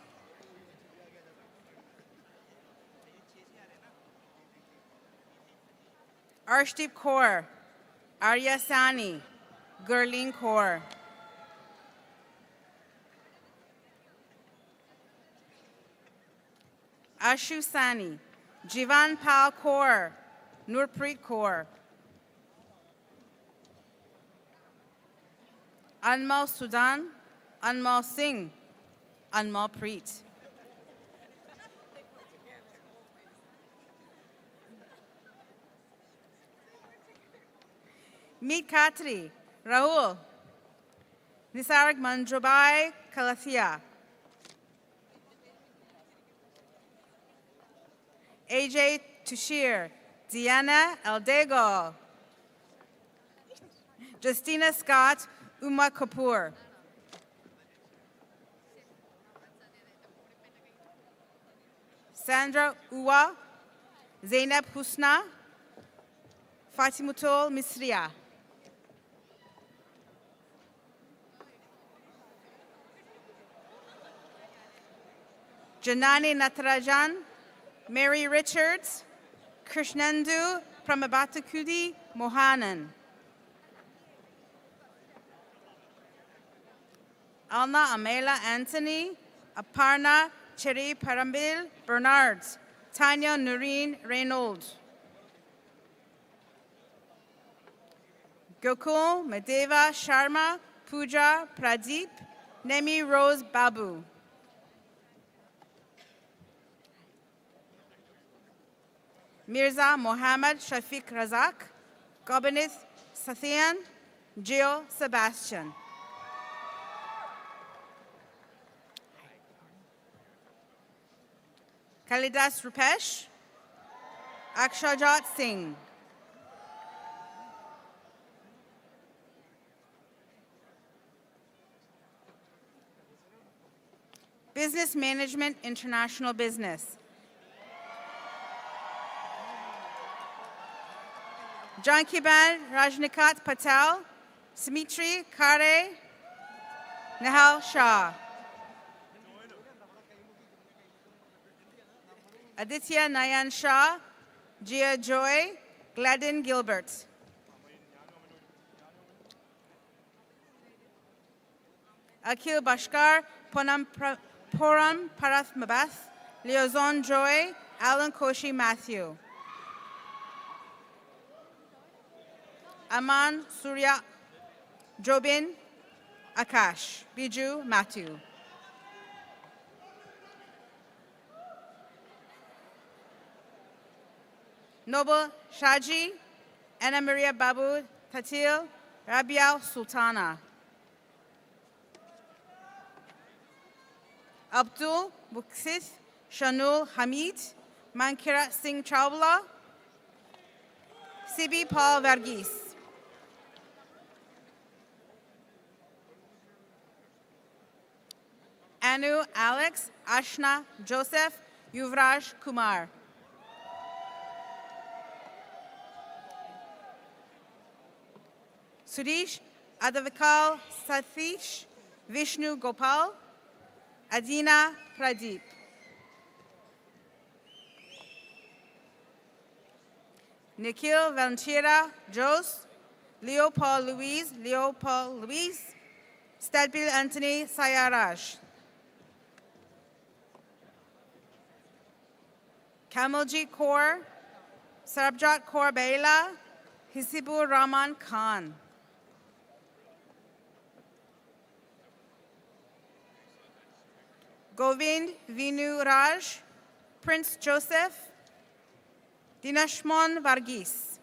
Arshdeep Kaur, Arya Sani, Gurleen Kaur, Ashu Sani, Jivan Pal Kaur, Nurpreet Kaur, Anmal Sudan, Anmal Singh, Anmal Preet. Meet Khatri, Rahul, Nisarg Manjubai Kalathia, AJ Tushir, Diana Eldego, Justina Scott, Uma Kapoor, Sandra Uwa, Zainab Husna, Fatimutol Misriya. Janani Natarajan, Mary Richards, Krishnendu Pramabatakudi Mohanan. Alna Amela Anthony, Aparna Cherry Parambil Bernards, Tanya Noreen Reynolds. Gokul Madeva Sharma, Pooja Pradeep, Nemi Rose Babu. Mirza Mohammad Shafiq Razak, Gobinith Sathian, Jill Sebastian. Kalidas Rupesh, Akshajat Singh. Business Management International Business. Jankiban Rajnikat Patel, Smitri Kare, Nehal Shah. Aditya Nayan Shah, Jia Joy, Gladden Gilbert. Akhil Bashkar, Poram Parath Mabath, Liaison Joy, Alan Koshi Matthew. Aman Surya Jobin Akash, Biju Matthew. Noble Shaji, Anna Maria Babu Tatil, Rabia Sultana. Abdul Buksit Shanul Hamid, Mankira Singh Chawla, Sibi Paul Verghese. Anu Alex, Ashna Joseph, Yuvraj Kumar. Suresh Adavikal Satish, Vishnu Gopal, Adina Pradeep. Nikhil Vanchira Jose, Leopold Louise, Stadbil Anthony Sayaraj. Kamalji Kaur, Sarabjot Kaur Baila, Hisibur Rahman Khan. Govind Vinu Raj, Prince Joseph, Dinashmon Varghese.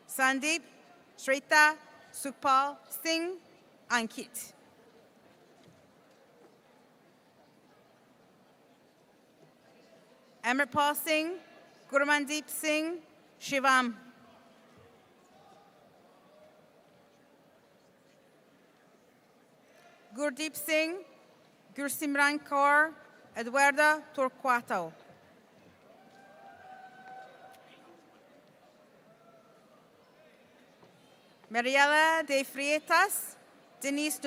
Sandeep Shrita Sukhpal Singh Ankit. Amarpal Singh, Gurmandeep Singh, Shivam. Gurdeep Singh, Gursimran Kaur, Eduardo Torquato. Mariela de Freitas, Denise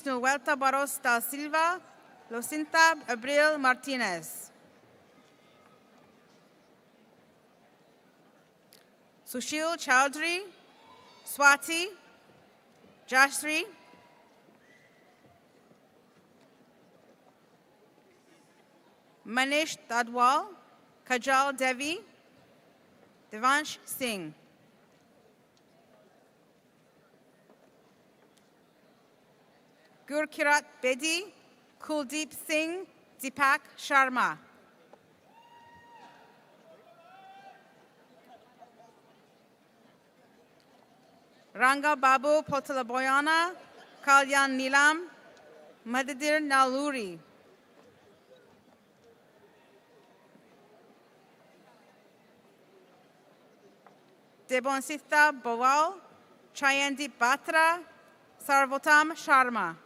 Noelta Barros da Silva, Lucinta Abril Martinez. Sushil Chowdhury, Swati, Jashri, Manish Dadwal, Kajal Devi, Devansh Singh. Gurkirat Bedi, Kuldeep Singh, Deepak Sharma. Ranga Babu Potalaboyana, Kalyan Nilam, Madadir Naluri. Debonsita Bowal, Chayandi Batra, Sarvotam Sharma.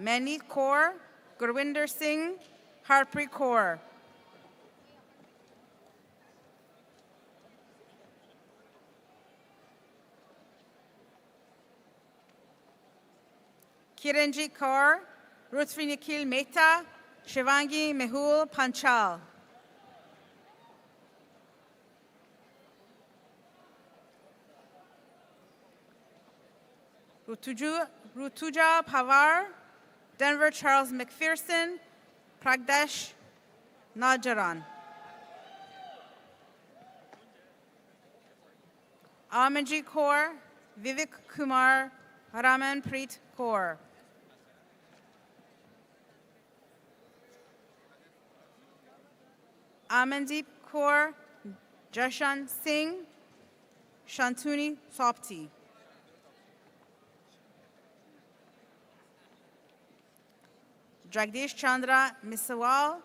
Manit Kaur, Gurwinder Singh, Harpreet Kaur. Kiranjit Kaur, Ruthvi Nikhil Mehta, Shivangi Mehul Panchal. Rutuja Pawar, Denver Charles McPherson, Pragdesh Najaran. Amanjit Kaur, Vivek Kumar, Ramanpreet Kaur. Amandeep Kaur, Jashan Singh, Shantuni Sopti. Jagdish Chandra Misawal,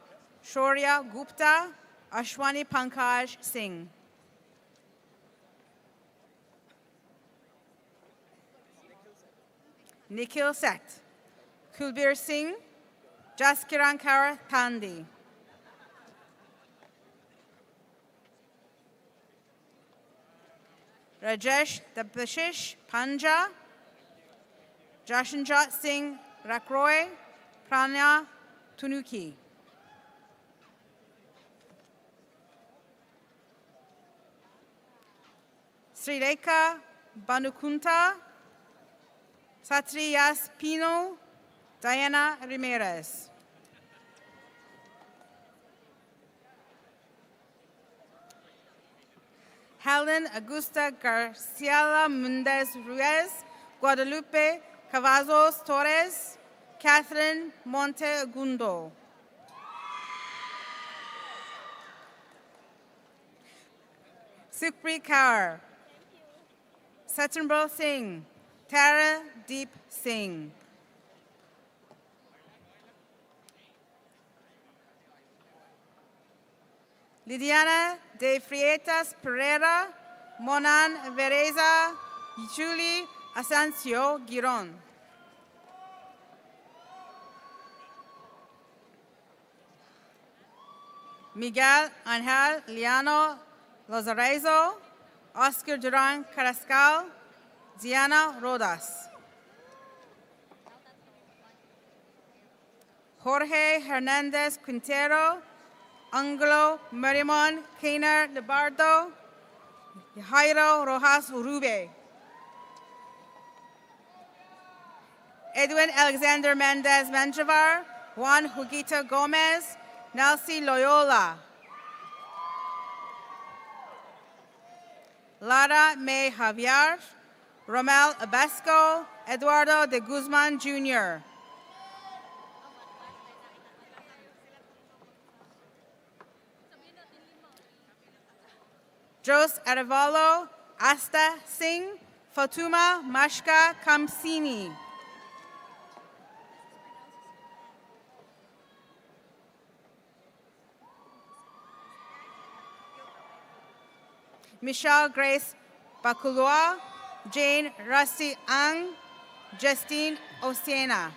Shaurya Gupta, Ashwani Pankaj Singh. Nikhil Seth, Kulbir Singh, Jaskiran Kaur Thandi. Rajesh Dabashish Panja, Jashanjot Singh Rakroy, Pranya Tunuki. Srileka Banukunta, Satriyas Pino, Diana Ramirez. Helen Augusta Garcia Mundez Ruiz, Guadalupe Cavazos Torres, Catherine Monteagundo. Sukhpreet Kaur, Satyambal Singh, Tara Deep Singh. Lidiana de Freitas Pereira, Monan Vereza, Julie Asancio Giron. Miguel Angel Liano Lazarezo, Oscar Duran Carrascal, Diana Rodas. Jorge Hernandez Quintero, Angelo Marimon Cainer Lebardo, Jairo Rojas Urube. Edwin Alexander Mendez Manjavar, Juan Huguito Gomez, Nelsie Loyola. Lara May Javier, Romel Abasco, Eduardo de Guzman Jr. Jos Arevalo, Asta Singh, Fatuma Mashka Kamsini. Michelle Grace Bakulua, Jane Rusty Ang, Justine Osiena.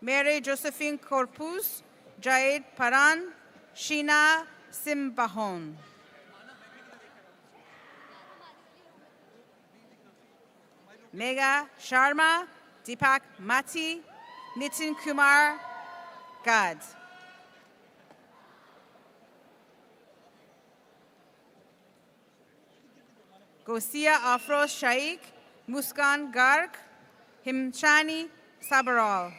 Mary Josephine Corpus, Jaid Paran, Sheena Simbahon. Megha Sharma, Deepak Mati, Nitin Kumar Gad. Gosia Afroz Shaikh, Muskan Garg, Himchani Sabaral.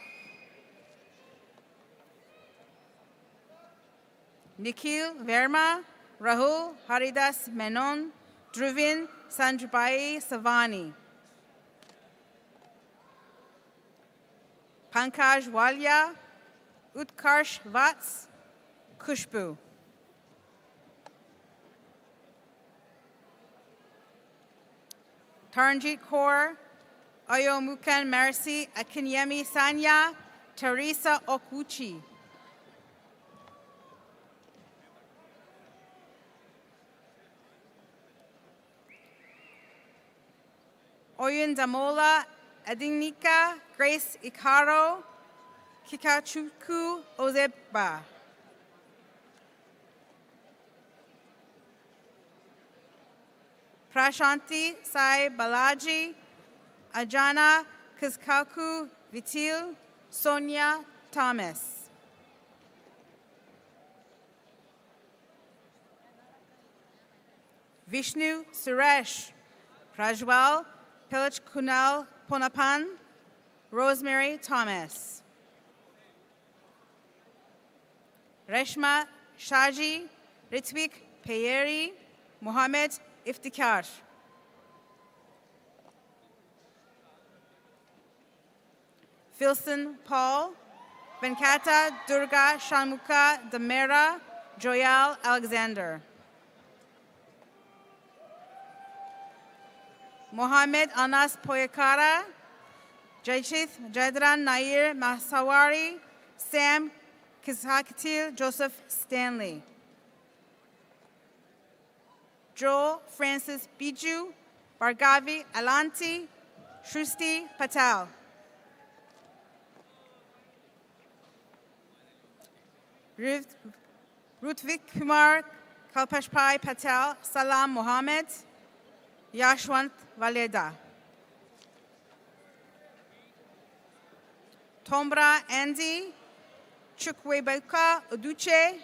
Nikhil Verma, Rahul Haridas Menon, Druvin Sanjbai Savani. Pankaj Walia, Utkarsh Vats, Kushbu. Taranjit Kaur, Ayomukan Mercy, Akinyemi Sanya, Teresa Okuchi. Oyun Damola, Adingnika, Grace Ikaro, Kikachuku Ozeba. Prashanti Sai Balaji, Ajana Kizkaku Vitil, Sonia Thomas. Vishnu Suresh, Prajwal Pilach Kunal Ponapan, Rosemary Thomas. Reshma Shaji, Ritwik Payeri, Mohammed Iftikhar. Filson Paul, Venkata Durga Shanmuka Damera, Joyal Alexander. Mohammed Anas Poyakara, Jaishith Jadran Nair Mahsawari, Sam Kizhakitil Joseph Stanley. Joel Francis Biju, Bhargavi Alanti, Shrusti Patel. Rutvik Kumar Kalpashpai Patel, Salam Mohammed, Yashwant Valeda. Tombra Andy, Chukwebeka Oduche,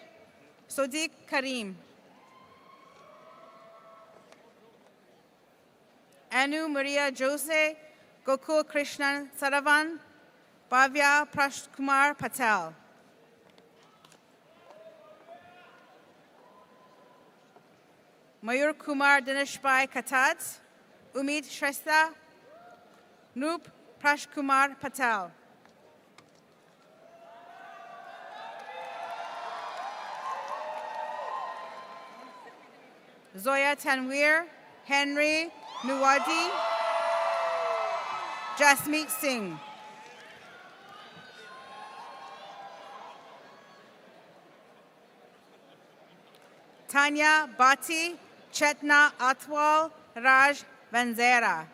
Sodiq Karim. Anu Maria Jose, Gokul Krishnan Saravan, Bhavya Prashkumar Patel. Mayur Kumar Dineshbai Katat, Umid Shrestha, Noop Prashkumar Patel. Zoya Tanwir, Henry Nuwadi, Jasmeet Singh. Tanya Bhatti, Chetna Atwal, Raj Vanzera.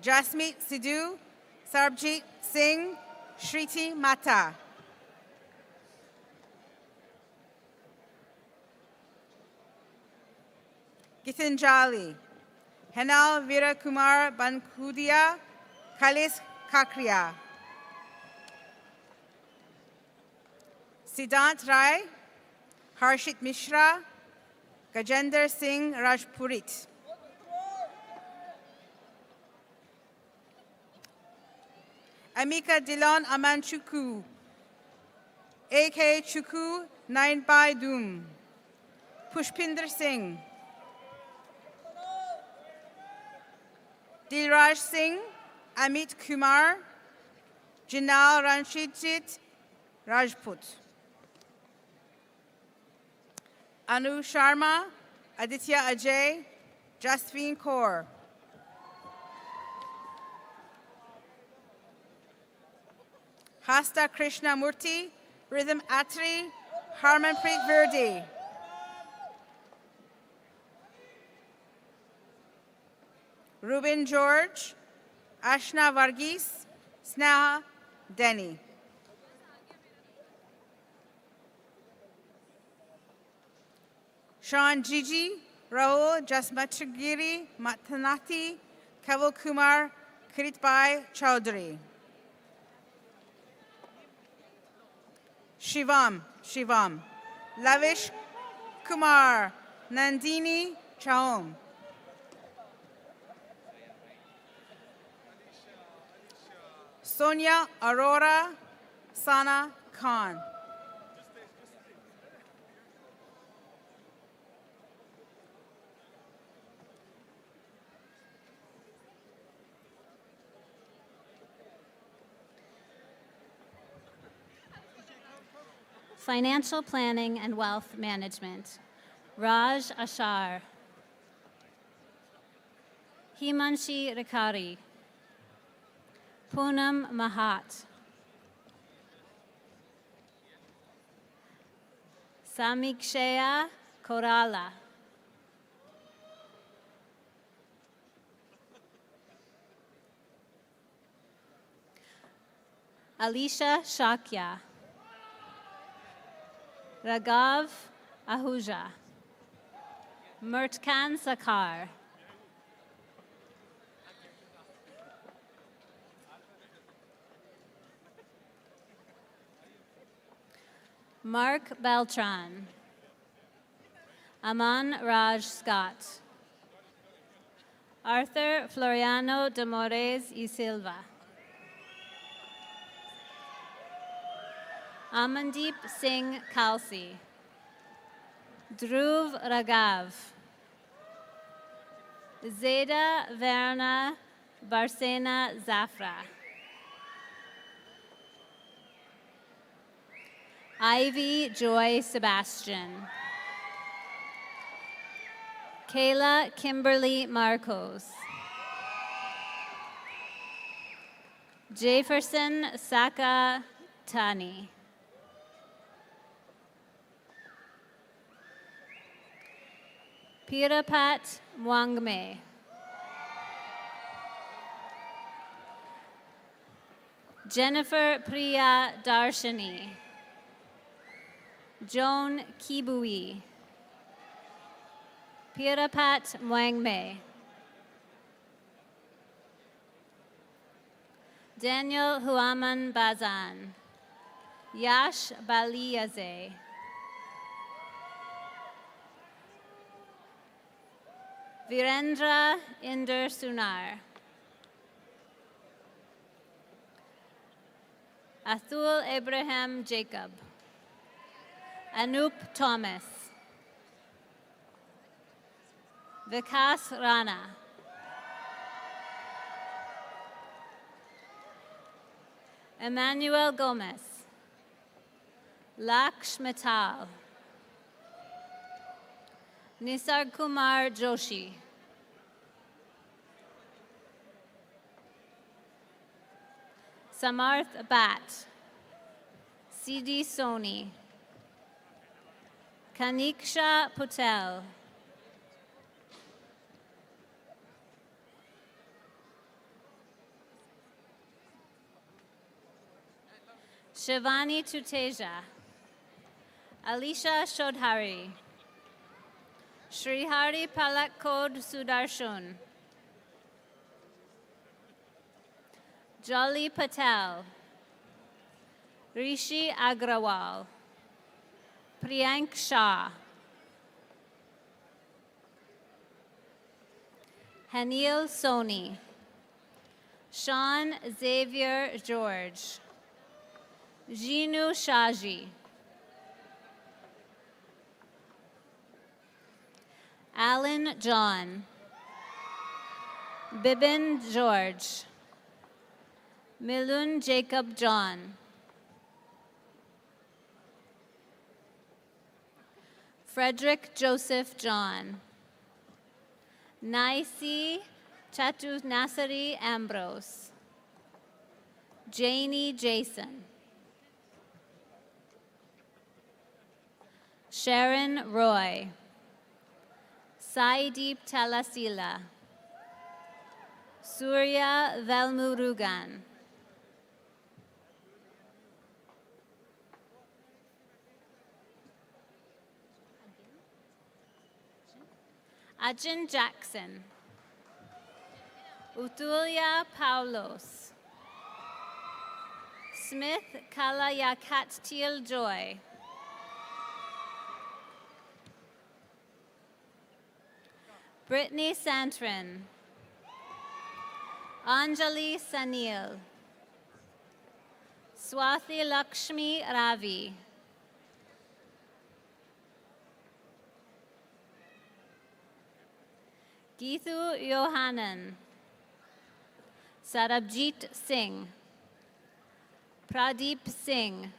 Jasmeet Sidhu, Sarbjit Singh, Shriti Mata. Gitanjali, Henal Virakumar Bankudia, Kalis Kakria. Siddhant Rai, Harshit Mishra, Gajender Singh Rajpurit. Amika Dilon Amanchuku, A.K. Chuku Nainbai Doom, Pushpinder Singh, Dilraj Singh, Amit Kumar, Jinal Ranshidjit Rajput. Anu Sharma, Aditya Ajay, Jasveen Kaur. Hasta Krishna Murthy, Rhythm Atri, Harmanpreet Virdi. Ruben George, Ashna Varghese, Sneha Denny. Sean Gigi, Rahul Jasmatagiri Matanati, Kavil Kumar, Kiritbai Chowdhury. Shivam, Lavish Kumar, Nandini Chaum. Sonia Aurora Sana Khan. Financial Planning and Wealth Management, Raj Ashar. Himanshi Rakari, Poonam Mahat, Samikshaya Korala, Alicia Shakya, Raghav Ahuja, Murtkan Sakar, Mark Beltran, Aman Raj Scott, Arthur Floriano de Moraes y Silva, Amandeep Singh Khalsi, Dhruv Raghav, Zeda Verna Barsena Zafra, Ivy Joy Sebastian, Kayla Kimberly Marcos, Jefferson Saka Tani, Pirapat Mwangme, Jennifer Priya Darshani, Joan Kibui, Pirapat Mwangme, Daniel Huaman Bazan, Yash Baliaze, Virendra Inder Sunar, Athul Abraham Jacob, Anup Thomas, Vikas Rana, Emmanuel Gomez, Laksh Mittal, Nisarg Kumar Joshi, Samarth Bhatt, C.D. Soni, Kaniksha Patel, Shivani Tuteja, Alicia Shodhari, Srihari Palakkod Sudarshan, Jolly Patel, Rishi Agrawal, Priyank Shah, Hanil Soni, Sean Xavier George, Jinu Shaji, Alan John, Bibin George, Milun Jacob John, Frederick Joseph John, Naisi Chatu Nasari Ambrose, Janie Jason, Sharon Roy, Saideep Talasila, Surya Velmurugan. Ajin Jackson. Utulia Paulos. Smith Kalayakattil Joy. Brittany Santrin. Anjali Sanil. Swathi Lakshmi Ravi. Geethu Yohanan. Sarabjit Singh. Pradeep Singh.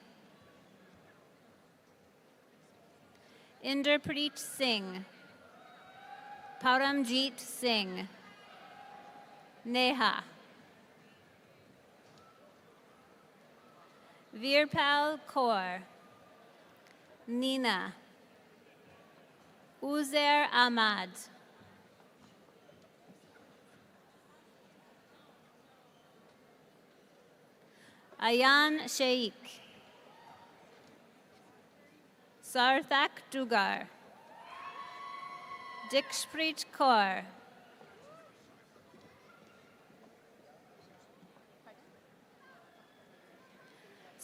Inderpreet Singh. Paramjit Singh. Neha. Virpal Kaur. Nina. Uzair Ahmad. Ayan Sheikh. Sarthak Dugar. Dikshpreet Kaur.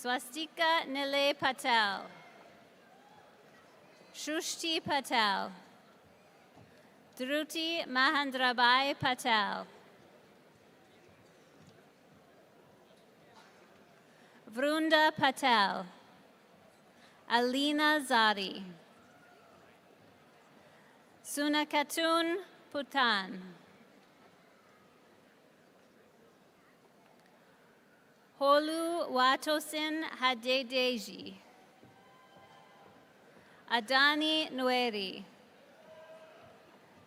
Swastika Nile Patel. Shushti Patel. Dhruti Mahendrabai Patel. Vrunda Patel. Alina Zari. Sunakatun Putan. Holu Watosin Hadedeji. Adani Nweri.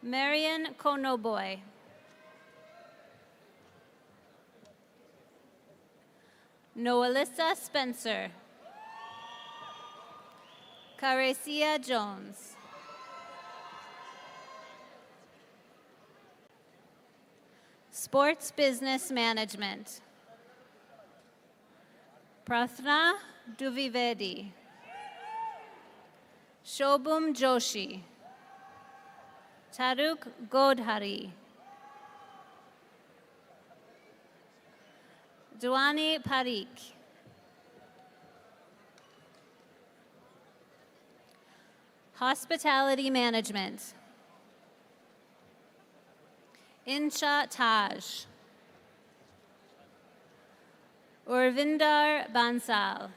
Marian Konoboy. Noelissa Spencer. Carecia Jones. Sports Business Management. Prathna Duvivedi. Shobhum Joshi. Taruk Godhari. Duani Parikh. Hospitality Management. Insha Taj. Urvindar Bansal.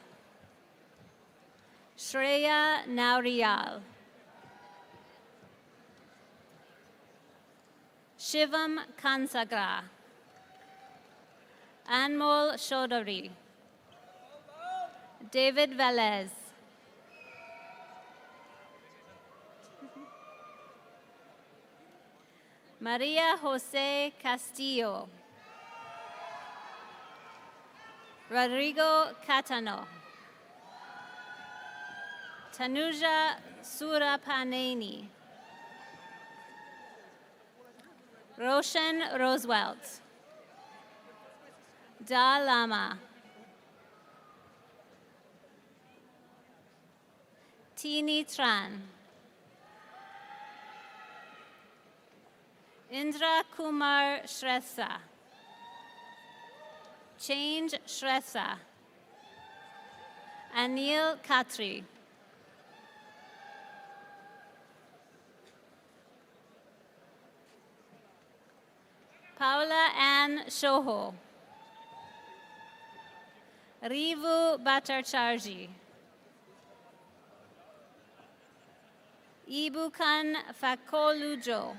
Shreya Nauriyal. Shivam Kansagra. Anmol Shodari. David Velez. Maria Jose Castillo. Rodrigo Catano. Tanuja Surapaneni. Roshan Roosevelt. Da Lama. Tini Tran. Indra Kumar Shrestha. Change Shrestha. Anil Khatri. Paula Ann Shoho. Rivu Bhattacharjee. Ibukan Fakolujo.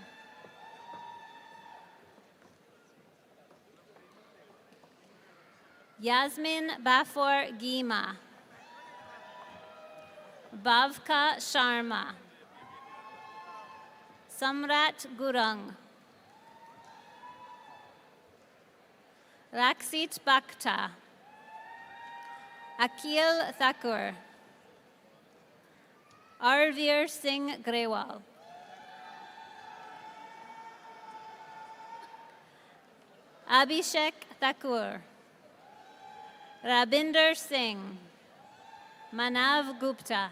Yasmin Bafor Gima. Bhavka Sharma. Samrat Gurung. Raksit Bhakta. Akil Thakur. Arvir Singh Grewal. Abhishek Thakur, Rabinder Singh, Manav Gupta,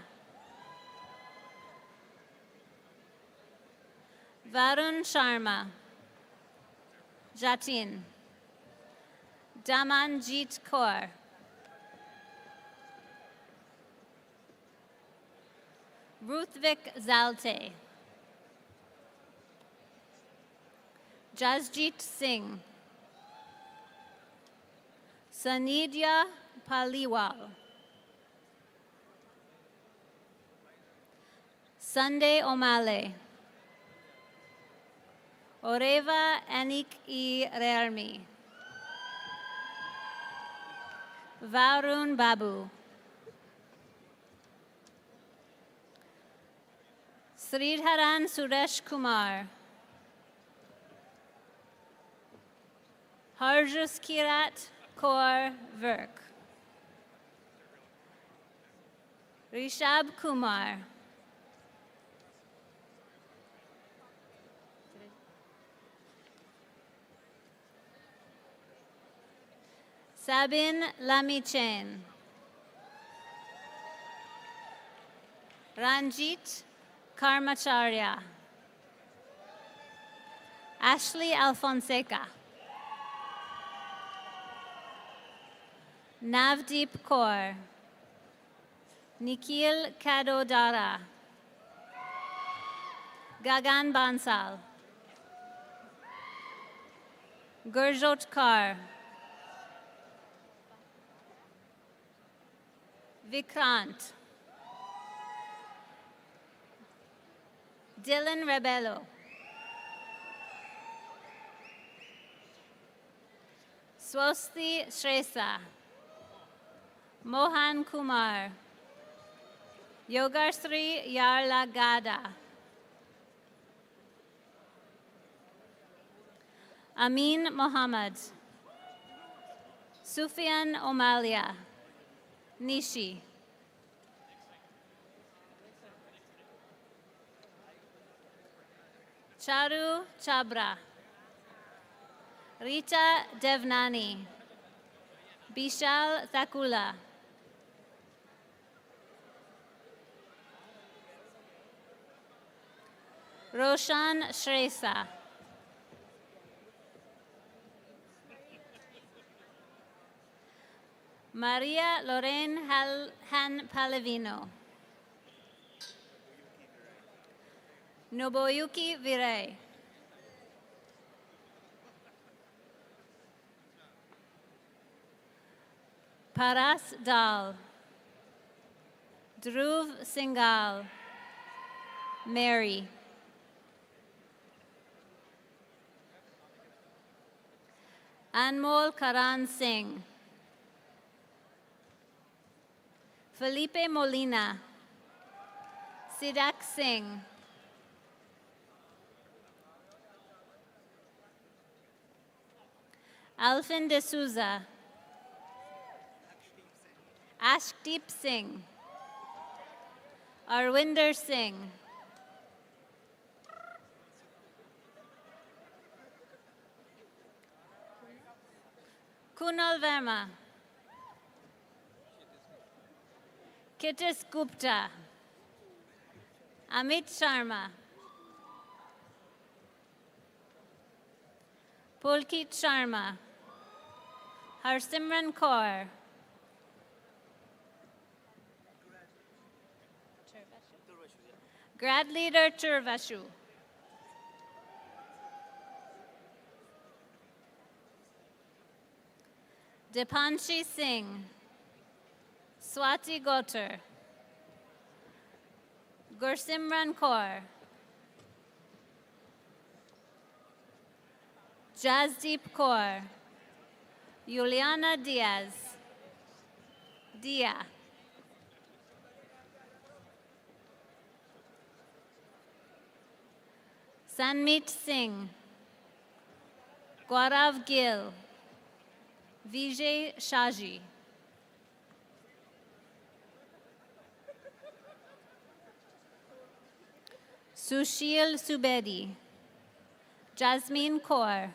Varun Sharma, Jatin, Damanjeet Kaur, Ruthvik Zalte, Jasjeet Singh, Sanidhya Paliwal, Sunday Omale, Oreva Anik E. Rermi, Varun Babu, Sridharan Suresh Kumar, Harjus Kirat Kaur Virk, Rishab Kumar, Sabin Lamichen, Ranjit Karmacharya, Ashley Alfonseca, Navdeep Kaur, Nikhil Kadodara, Gagan Bansal, Gurjot Kaur, Vikrant, Dylan Rebello, Swasti Shrestha, Mohan Kumar, Yogarsri Yarlagada, Amin Mohammed, Sufyan Omalia, Nishi, Charu Chabra, Rita Devnani, Bishal Thakula, Roshan Shrestha, Maria Lorraine Han Palavino, Noboyuki Virey, Paras Dal, Dhruv Singhal, Mary, Anmol Karan Singh, Felipe Molina, Sidak Singh, Alvin D'Souza, Ashdeep Singh, Arwinder Singh, Kunal Verma, Kitis Gupta, Amit Sharma, Pulkit Sharma, Harsimran Kaur, Grad Leader Turvashu, Dipanshi Singh, Swati Gotter, Gursimran Kaur, Jasdeep Kaur, Juliana Diaz, Dia, Sanmeet Singh, Gaurav Gill, Vijay Shaji, Sushil Subedi, Jasmine Kaur,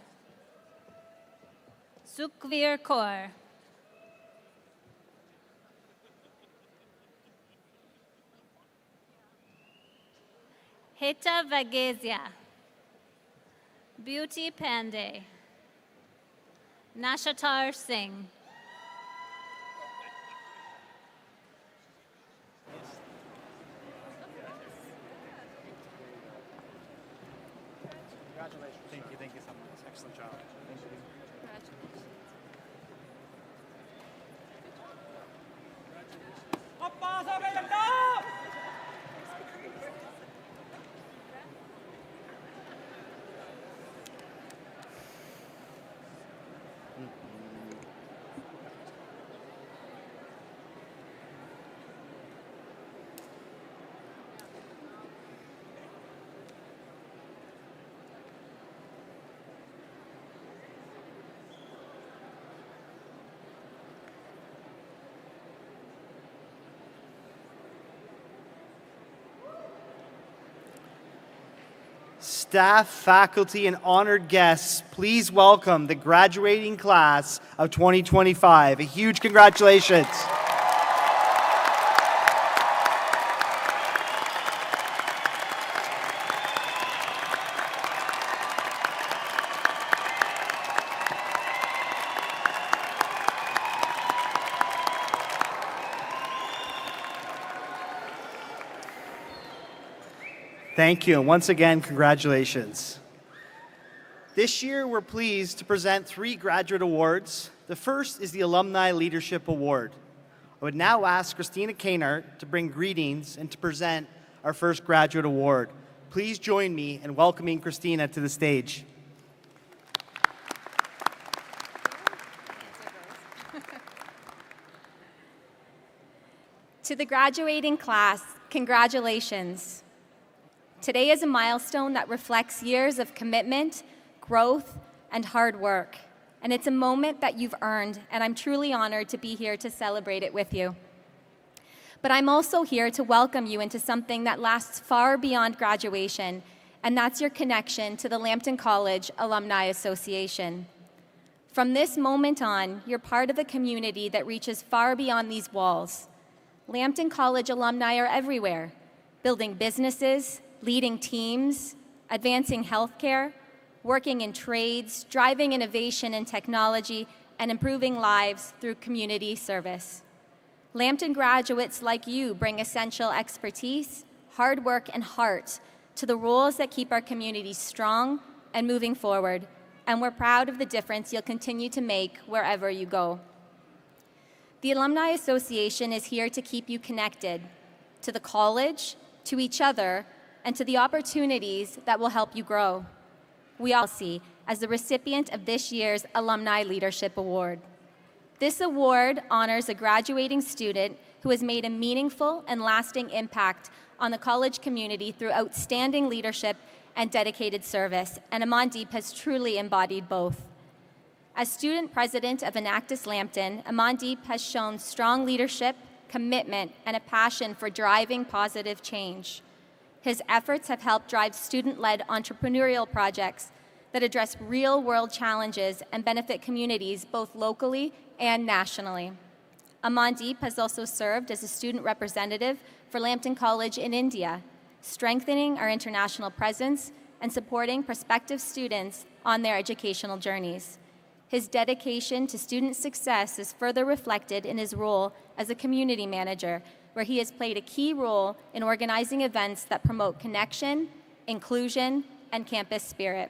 Sukhvir Kaur. Heta Vagezia. Beauty Pandey. Nashatar Singh. Congratulations. Thank you so much. Excellent job. Thank you. Staff, faculty, and honored guests, please welcome the graduating class of 2025. A huge congratulations. Thank you, and once again, congratulations. This year, we're pleased to present 3 graduate awards. The first is the Alumni Leadership Award. I would now ask Christina Kaner to bring greetings and to present our first graduate award. Please join me in welcoming Christina to the stage. To the graduating class, congratulations. Today is a milestone that reflects years of commitment, growth, and hard work. And it's a moment that you've earned, and I'm truly honored to be here to celebrate it with you. But I'm also here to welcome you into something that lasts far beyond graduation, and that's your connection to the Lambton College Alumni Association. From this moment on, you're part of a community that reaches far beyond these walls. Lambton College alumni are everywhere, building businesses, leading teams, advancing healthcare, working in trades, driving innovation and technology, and improving lives through community service. Lambton graduates like you bring essential expertise, hard work, and heart to the roles that keep our community strong and moving forward, and we're proud of the difference you'll continue to make wherever you go. The Alumni Association is here to keep you connected to the college, to each other, and to the opportunities that will help you grow. We all see as the recipient of this year's Alumni Leadership Award. This award honors a graduating student who has made a meaningful and lasting impact on the college community through outstanding leadership and dedicated service, and Amandeep has truly embodied both. As student president of Enactus Lambton, Amandeep has shown strong leadership, commitment, and a passion for driving positive change. His efforts have helped drive student-led entrepreneurial projects that address real-world challenges and benefit communities both locally and nationally. Amandeep has also served as a student representative for Lambton College in India, strengthening our international presence and supporting prospective students on their educational journeys. His dedication to student success is further reflected in his role as a community manager, where he has played a key role in organizing events that promote connection, inclusion, and campus spirit.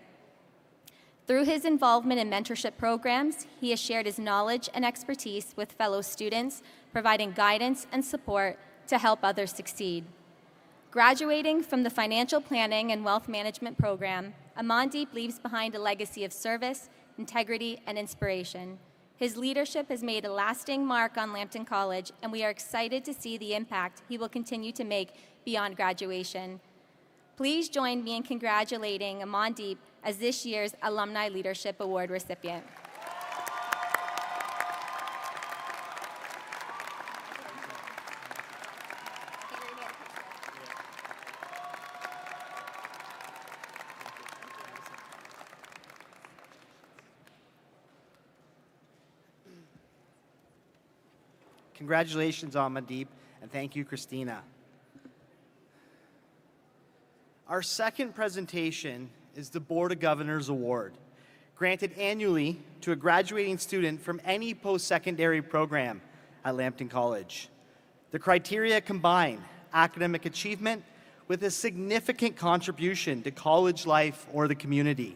Through his involvement in mentorship programs, he has shared his knowledge and expertise with fellow students, providing guidance and support to help others succeed. Graduating from the Financial Planning and Wealth Management program, Amandeep leaves behind a legacy of service, integrity, and inspiration. His leadership has made a lasting mark on Lambton College, and we are excited to see the impact he will continue to make beyond graduation. Please join me in congratulating Amandeep as this year's Alumni Leadership Award recipient. Congratulations, Amandeep, and thank you, Christina. Our second presentation is the Board of Governors Award, granted annually to a graduating student from any post-secondary program at Lambton College. The criteria combine academic achievement with a significant contribution to college life or the community.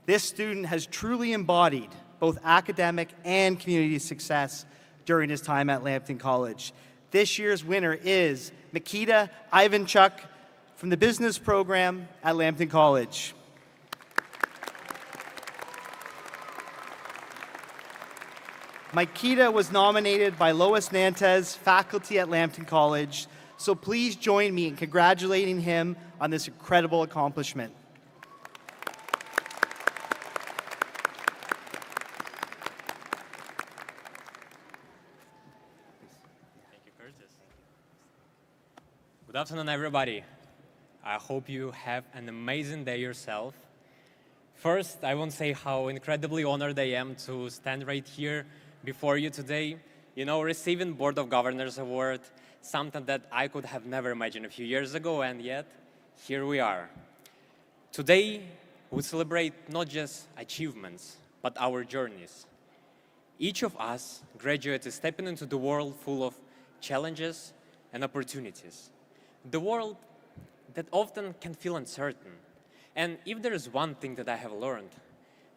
This student has truly embodied both academic and community success during his time at Lambton College. This year's winner is Nikita Ivanchuk from the business program at Lambton College. Nikita was nominated by Lois Nantes, faculty at Lambton College, so please join me in congratulating him on this incredible accomplishment. Thank you, Curtis. Good afternoon, everybody. I hope you have an amazing day yourself. First, I want to say how incredibly honored I am to stand right here before you today. You know, receiving Board of Governors Award, something that I could have never imagined a few years ago, and yet, here we are. Today, we celebrate not just achievements, but our journeys. Each of us graduates is stepping into the world full of challenges and opportunities. The world that often can feel uncertain. And if there is one thing that I have learned,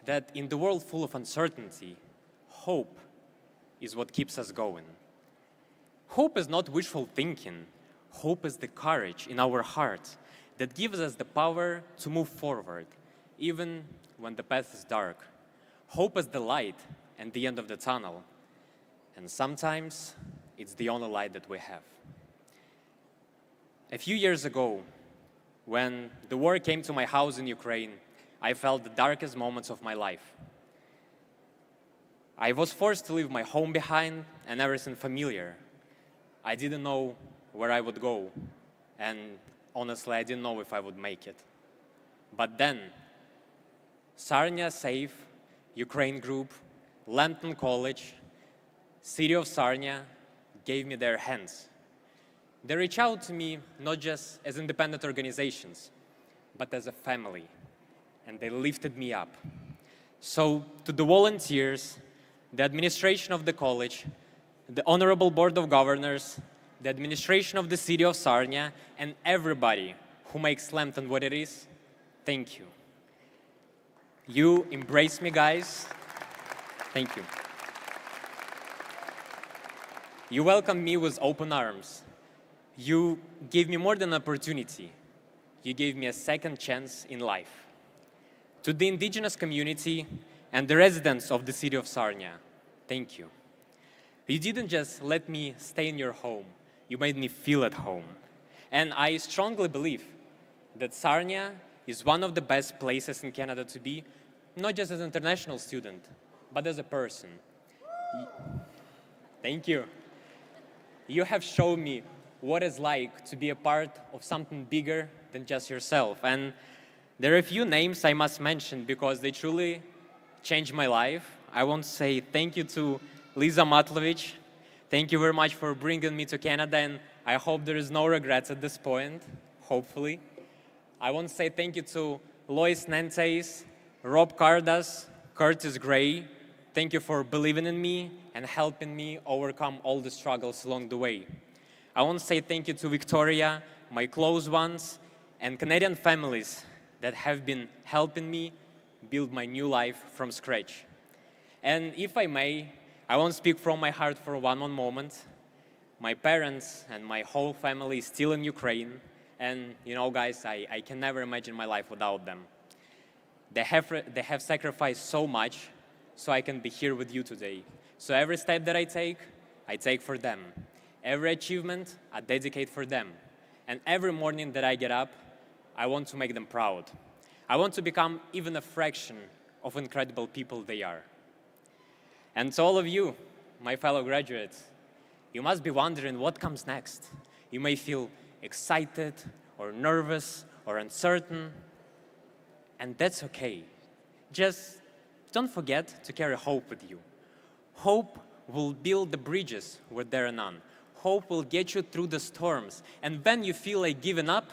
that in the world full of uncertainty, hope is what keeps us going. Hope is not wishful thinking. Hope is the courage in our hearts that gives us the power to move forward, even when the path is dark. Hope is the light at the end of the tunnel. And sometimes it's the only light that we have. A few years ago, when the war came to my house in Ukraine, I felt the darkest moments of my life. I was forced to leave my home behind and everything familiar. I didn't know where I would go, and honestly, I didn't know if I would make it. But then, Sarnia Safe, Ukraine Group, Lambton College, City of Sarnia gave me their hands. They reached out to me not just as independent organizations, but as a family, and they lifted me up. So, to the volunteers, the administration of the college, the Honorable Board of Governors, the administration of the City of Sarnia, and everybody who makes Lambton what it is, thank you. You embrace me, guys. Thank you. You welcomed me with open arms. You gave me more than an opportunity. You gave me a second chance in life. To the indigenous community and the residents of the City of Sarnia, thank you. You didn't just let me stay in your home, you made me feel at home. And I strongly believe that Sarnia is one of the best places in Canada to be, not just as an international student, but as a person. Thank you. You have shown me what it's like to be a part of something bigger than just yourself. And there are a few names I must mention because they truly changed my life. I want to say thank you to Lisa Matlovich. Thank you very much for bringing me to Canada, and I hope there is no regrets at this point, hopefully. I want to say thank you to Lois Nantes, Rob Cardas, Curtis Gray. Thank you for believing in me and helping me overcome all the struggles along the way. I want to say thank you to Victoria, my close ones, and Canadian families that have been helping me build my new life from scratch. And if I may, I want to speak from my heart for one more moment. My parents and my whole family is still in Ukraine, and you know, guys, I can never imagine my life without them. They have sacrificed so much so I can be here with you today. So every step that I take for them. Every achievement, I dedicate for them. And every morning that I get up, I want to make them proud. I want to become even a fraction of incredible people they are. And to all of you, my fellow graduates, you must be wondering what comes next. You may feel excited or nervous or uncertain, and that's okay. Just don't forget to carry hope with you. Hope will build the bridges where there are none. Hope will get you through the storms. And when you feel like giving up,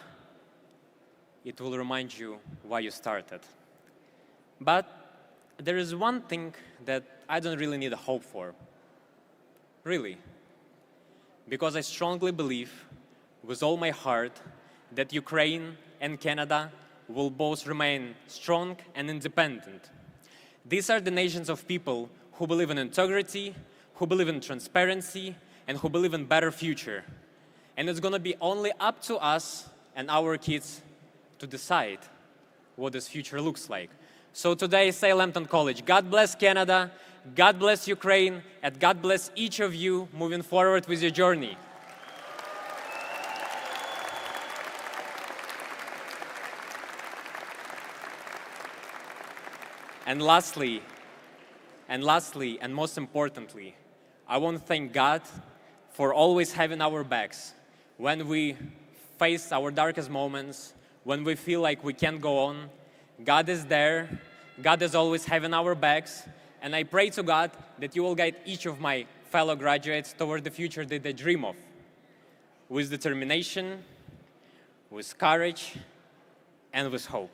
it will remind you why you started. But there is one thing that I don't really need a hope for. Really. Because I strongly believe with all my heart that Ukraine and Canada will both remain strong and independent. These are the nations of people who believe in integrity, who believe in transparency, and who believe in a better future. And it's going to be only up to us and our kids to decide what this future looks like. So today, say Lambton College, God bless Canada, God bless Ukraine, and God bless each of you moving forward with your journey. And lastly, and most importantly, I want to thank God for always having our backs when we face our darkest moments, when we feel like we can't go on. God is there. God is always having our backs. And I pray to God that you will guide each of my fellow graduates toward the future that they dream of, with determination, with courage, and with hope.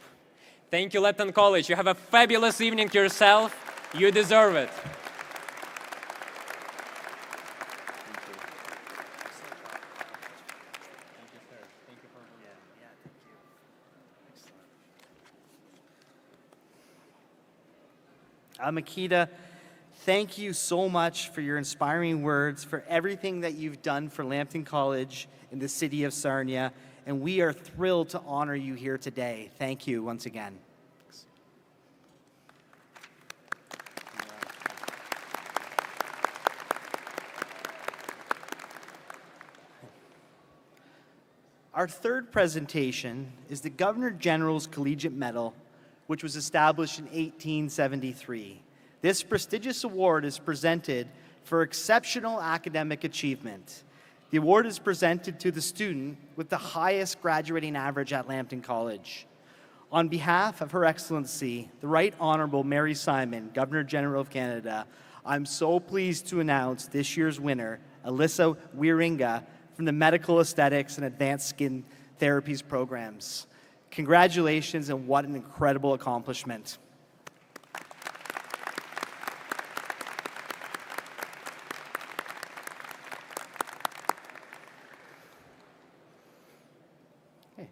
Thank you, Lambton College. You have a fabulous evening to yourself. You deserve it. Makita, thank you so much for your inspiring words, for everything that you've done for Lambton College in the city of Sarnia, and we are thrilled to honor you here today. Thank you once again. Our third presentation is the Governor General's Collegiate Medal, which was established in 1873. This prestigious award is presented for exceptional academic achievement. The award is presented to the student with the highest graduating average at Lambton College. On behalf of Her Excellency, the Right Honorable Mary Simon, Governor General of Canada, I'm so pleased to announce this year's winner, Alyssa Wieringa, from the Medical Aesthetics and Advanced Skin Therapies programs. Congratulations, and what an incredible accomplishment. Okay.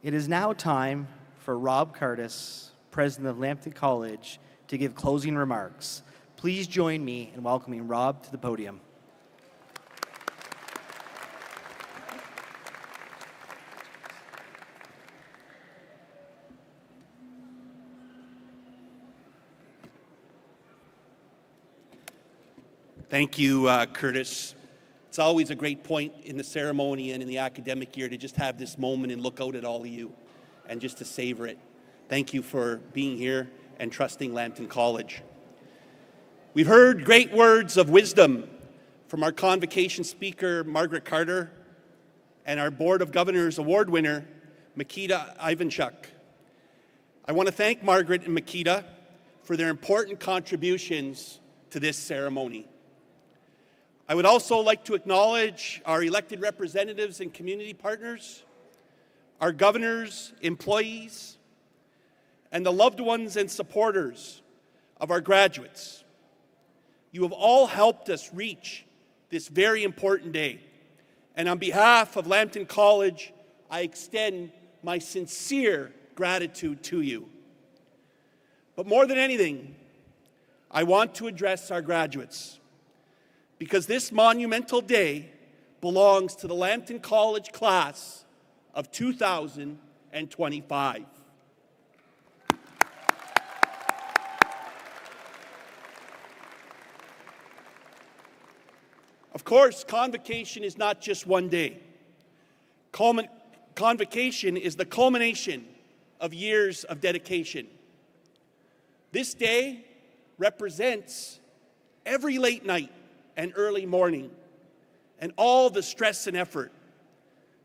It is now time for Rob Curtis, President of Lambton College, to give closing remarks. Please join me in welcoming Rob to the podium. Thank you, Curtis. It's always a great point in the ceremony and in the academic year to just have this moment and look out at all of you and just to savor it. Thank you for being here and trusting Lambton College. We've heard great words of wisdom from our convocation speaker, Margaret Carter, and our Board of Governors award winner, Makita Ivanchuk. I want to thank Margaret and Makita for their important contributions to this ceremony. I would also like to acknowledge our elected representatives and community partners, our governors, employees, and the loved ones and supporters of our graduates. You have all helped us reach this very important day. And on behalf of Lambton College, I extend my sincere gratitude to you. But more than anything, I want to address our graduates, because this monumental day belongs to the Lambton College class of 2025. Of course, convocation is not just one day. Convocation is the culmination of years of dedication. This day represents every late night and early morning, and all the stress and effort.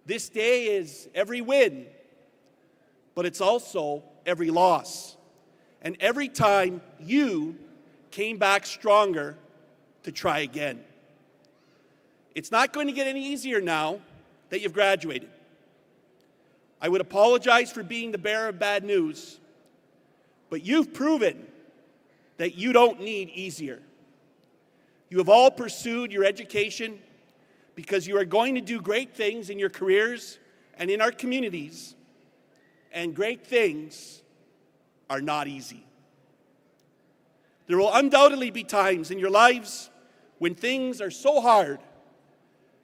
This day is every win, but it's also every loss. And every time you came back stronger to try again. It's not going to get any easier now that you've graduated. I would apologize for being the bearer of bad news, but you've proven that you don't need easier. You have all pursued your education because you are going to do great things in your careers and in our communities, and great things are not easy. There will undoubtedly be times in your lives when things are so hard,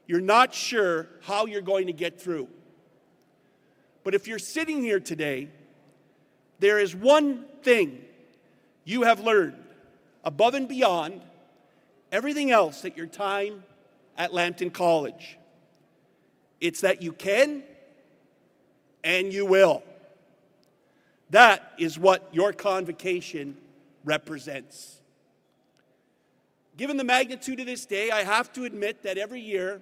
you're not sure how you're going to get through. But if you're sitting here today, there is one thing you have learned above and beyond everything else at your time at Lambton College. It's that you can and you will. That is what your convocation represents. Given the magnitude of this day, I have to admit that every year,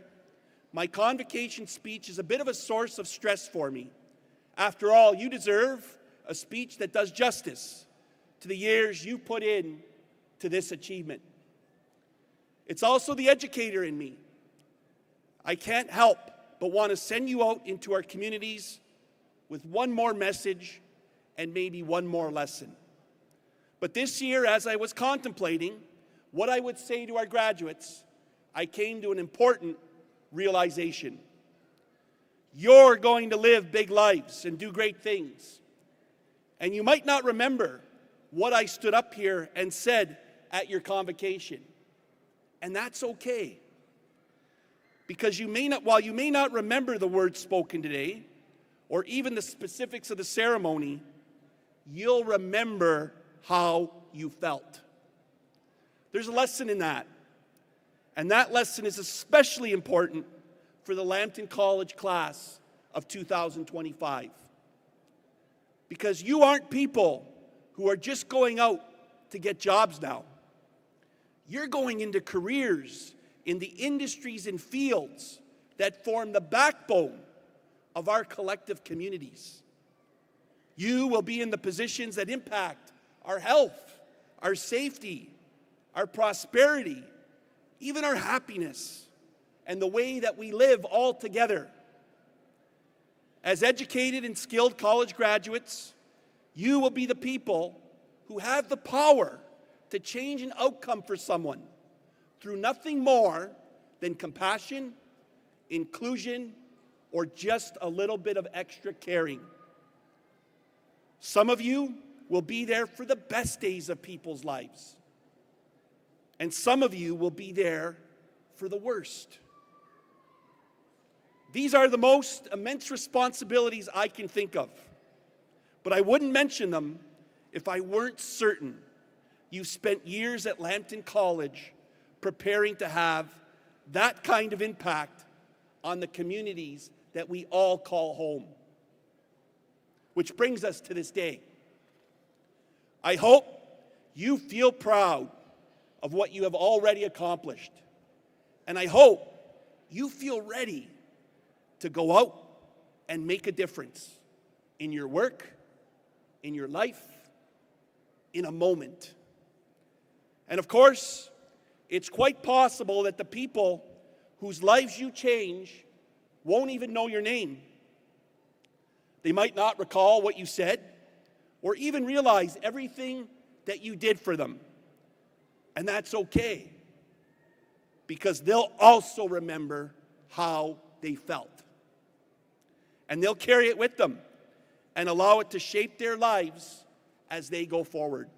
my convocation speech is a bit of a source of stress for me. After all, you deserve a speech that does justice to the years you put in to this achievement. It's also the educator in me. I can't help but want to send you out into our communities with one more message and maybe one more lesson. But this year, as I was contemplating what I would say to our graduates, I came to an important realization. You're going to live big lives and do great things. And you might not remember what I stood up here and said at your convocation. And that's okay. Because while you may not remember the words spoken today, or even the specifics of the ceremony, you'll remember how you felt. There's a lesson in that. And that lesson is especially important for the Lambton College class of 2025. Because you aren't people who are just going out to get jobs now. You're going into careers in the industries and fields that form the backbone of our collective communities. You will be in the positions that impact our health, our safety, our prosperity, even our happiness, and the way that we live all together. As educated and skilled college graduates, you will be the people who have the power to change an outcome for someone through nothing more than compassion, inclusion, or just a little bit of extra caring. Some of you will be there for the best days of people's lives. And some of you will be there for the worst. These are the most immense responsibilities I can think of. But I wouldn't mention them if I weren't certain you've spent years at Lambton College preparing to have that kind of impact on the communities that we all call home. Which brings us to this day. I hope you feel proud of what you have already accomplished. And I hope you feel ready to go out and make a difference in your work, in your life, in a moment. And of course, it's quite possible that the people whose lives you change won't even know your name. They might not recall what you said or even realize everything that you did for them. And that's okay, because they'll also remember how they felt. And they'll carry it with them and allow it to shape their lives as they go forward.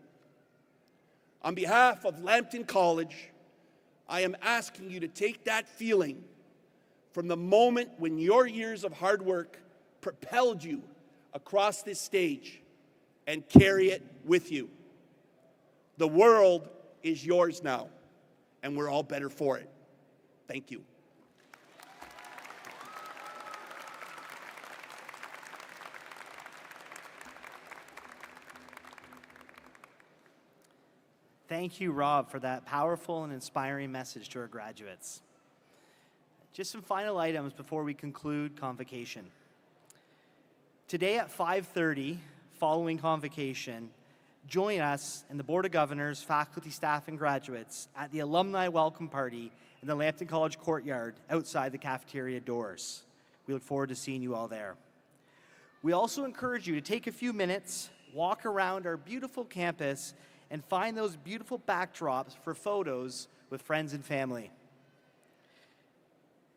On behalf of Lambton College, I am asking you to take that feeling from the moment when your years of hard work propelled you across this stage and carry it with you. The world is yours now, and we're all better for it. Thank you. Thank you, Rob, for that powerful and inspiring message to our graduates. Just some final items before we conclude convocation. Today at 5:30, following convocation, join us and the Board of Governors, faculty, staff, and graduates at the Alumni Welcome Party in the Lambton College courtyard outside the cafeteria doors. We look forward to seeing you all there. We also encourage you to take a few minutes, walk around our beautiful campus, and find those beautiful backdrops for photos with friends and family.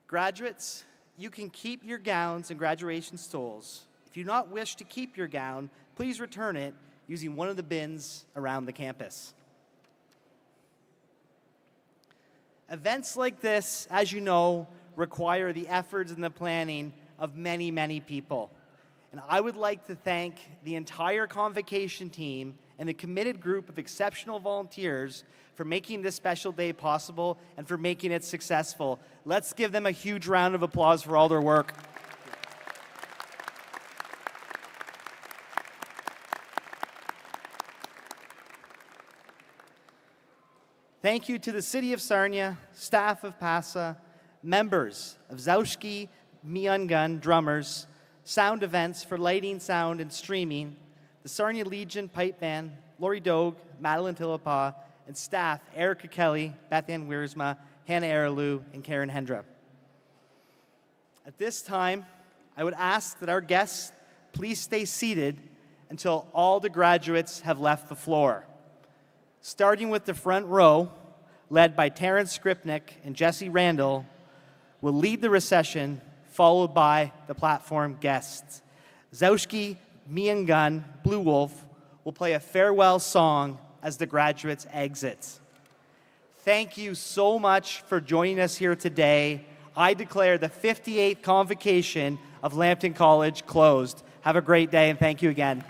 Graduates, you can keep your gowns and graduation stoles. If you do not wish to keep your gown, please return it using one of the bins around the campus. Events like this, as you know, require the efforts and the planning of many, many people. And I would like to thank the entire convocation team and the committed group of exceptional volunteers for making this special day possible and for making it successful. Let's give them a huge round of applause for all their work. Thank you to the City of Sarnia, staff of PASA, members of Zaushki Miangun drummers, sound events for lighting, sound, and streaming, the Sarnia Legion Pipe Band, Lori Dogue, Madeline Tillapa, and staff Erica Kelly, Beth Ann Wiersma, Hannah Aralou, and Karen Hendra. At this time, I would ask that our guests please stay seated until all the graduates have left the floor. Starting with the front row, led by Terrence Skripnik and Jesse Randall, will lead the recession, followed by the platform guests. Zaushki Miangun Blue Wolf will play a farewell song as the graduates exit. Thank you so much for joining us here today. I declare the 58th convocation of Lambton College closed. Have a great day, and thank you again.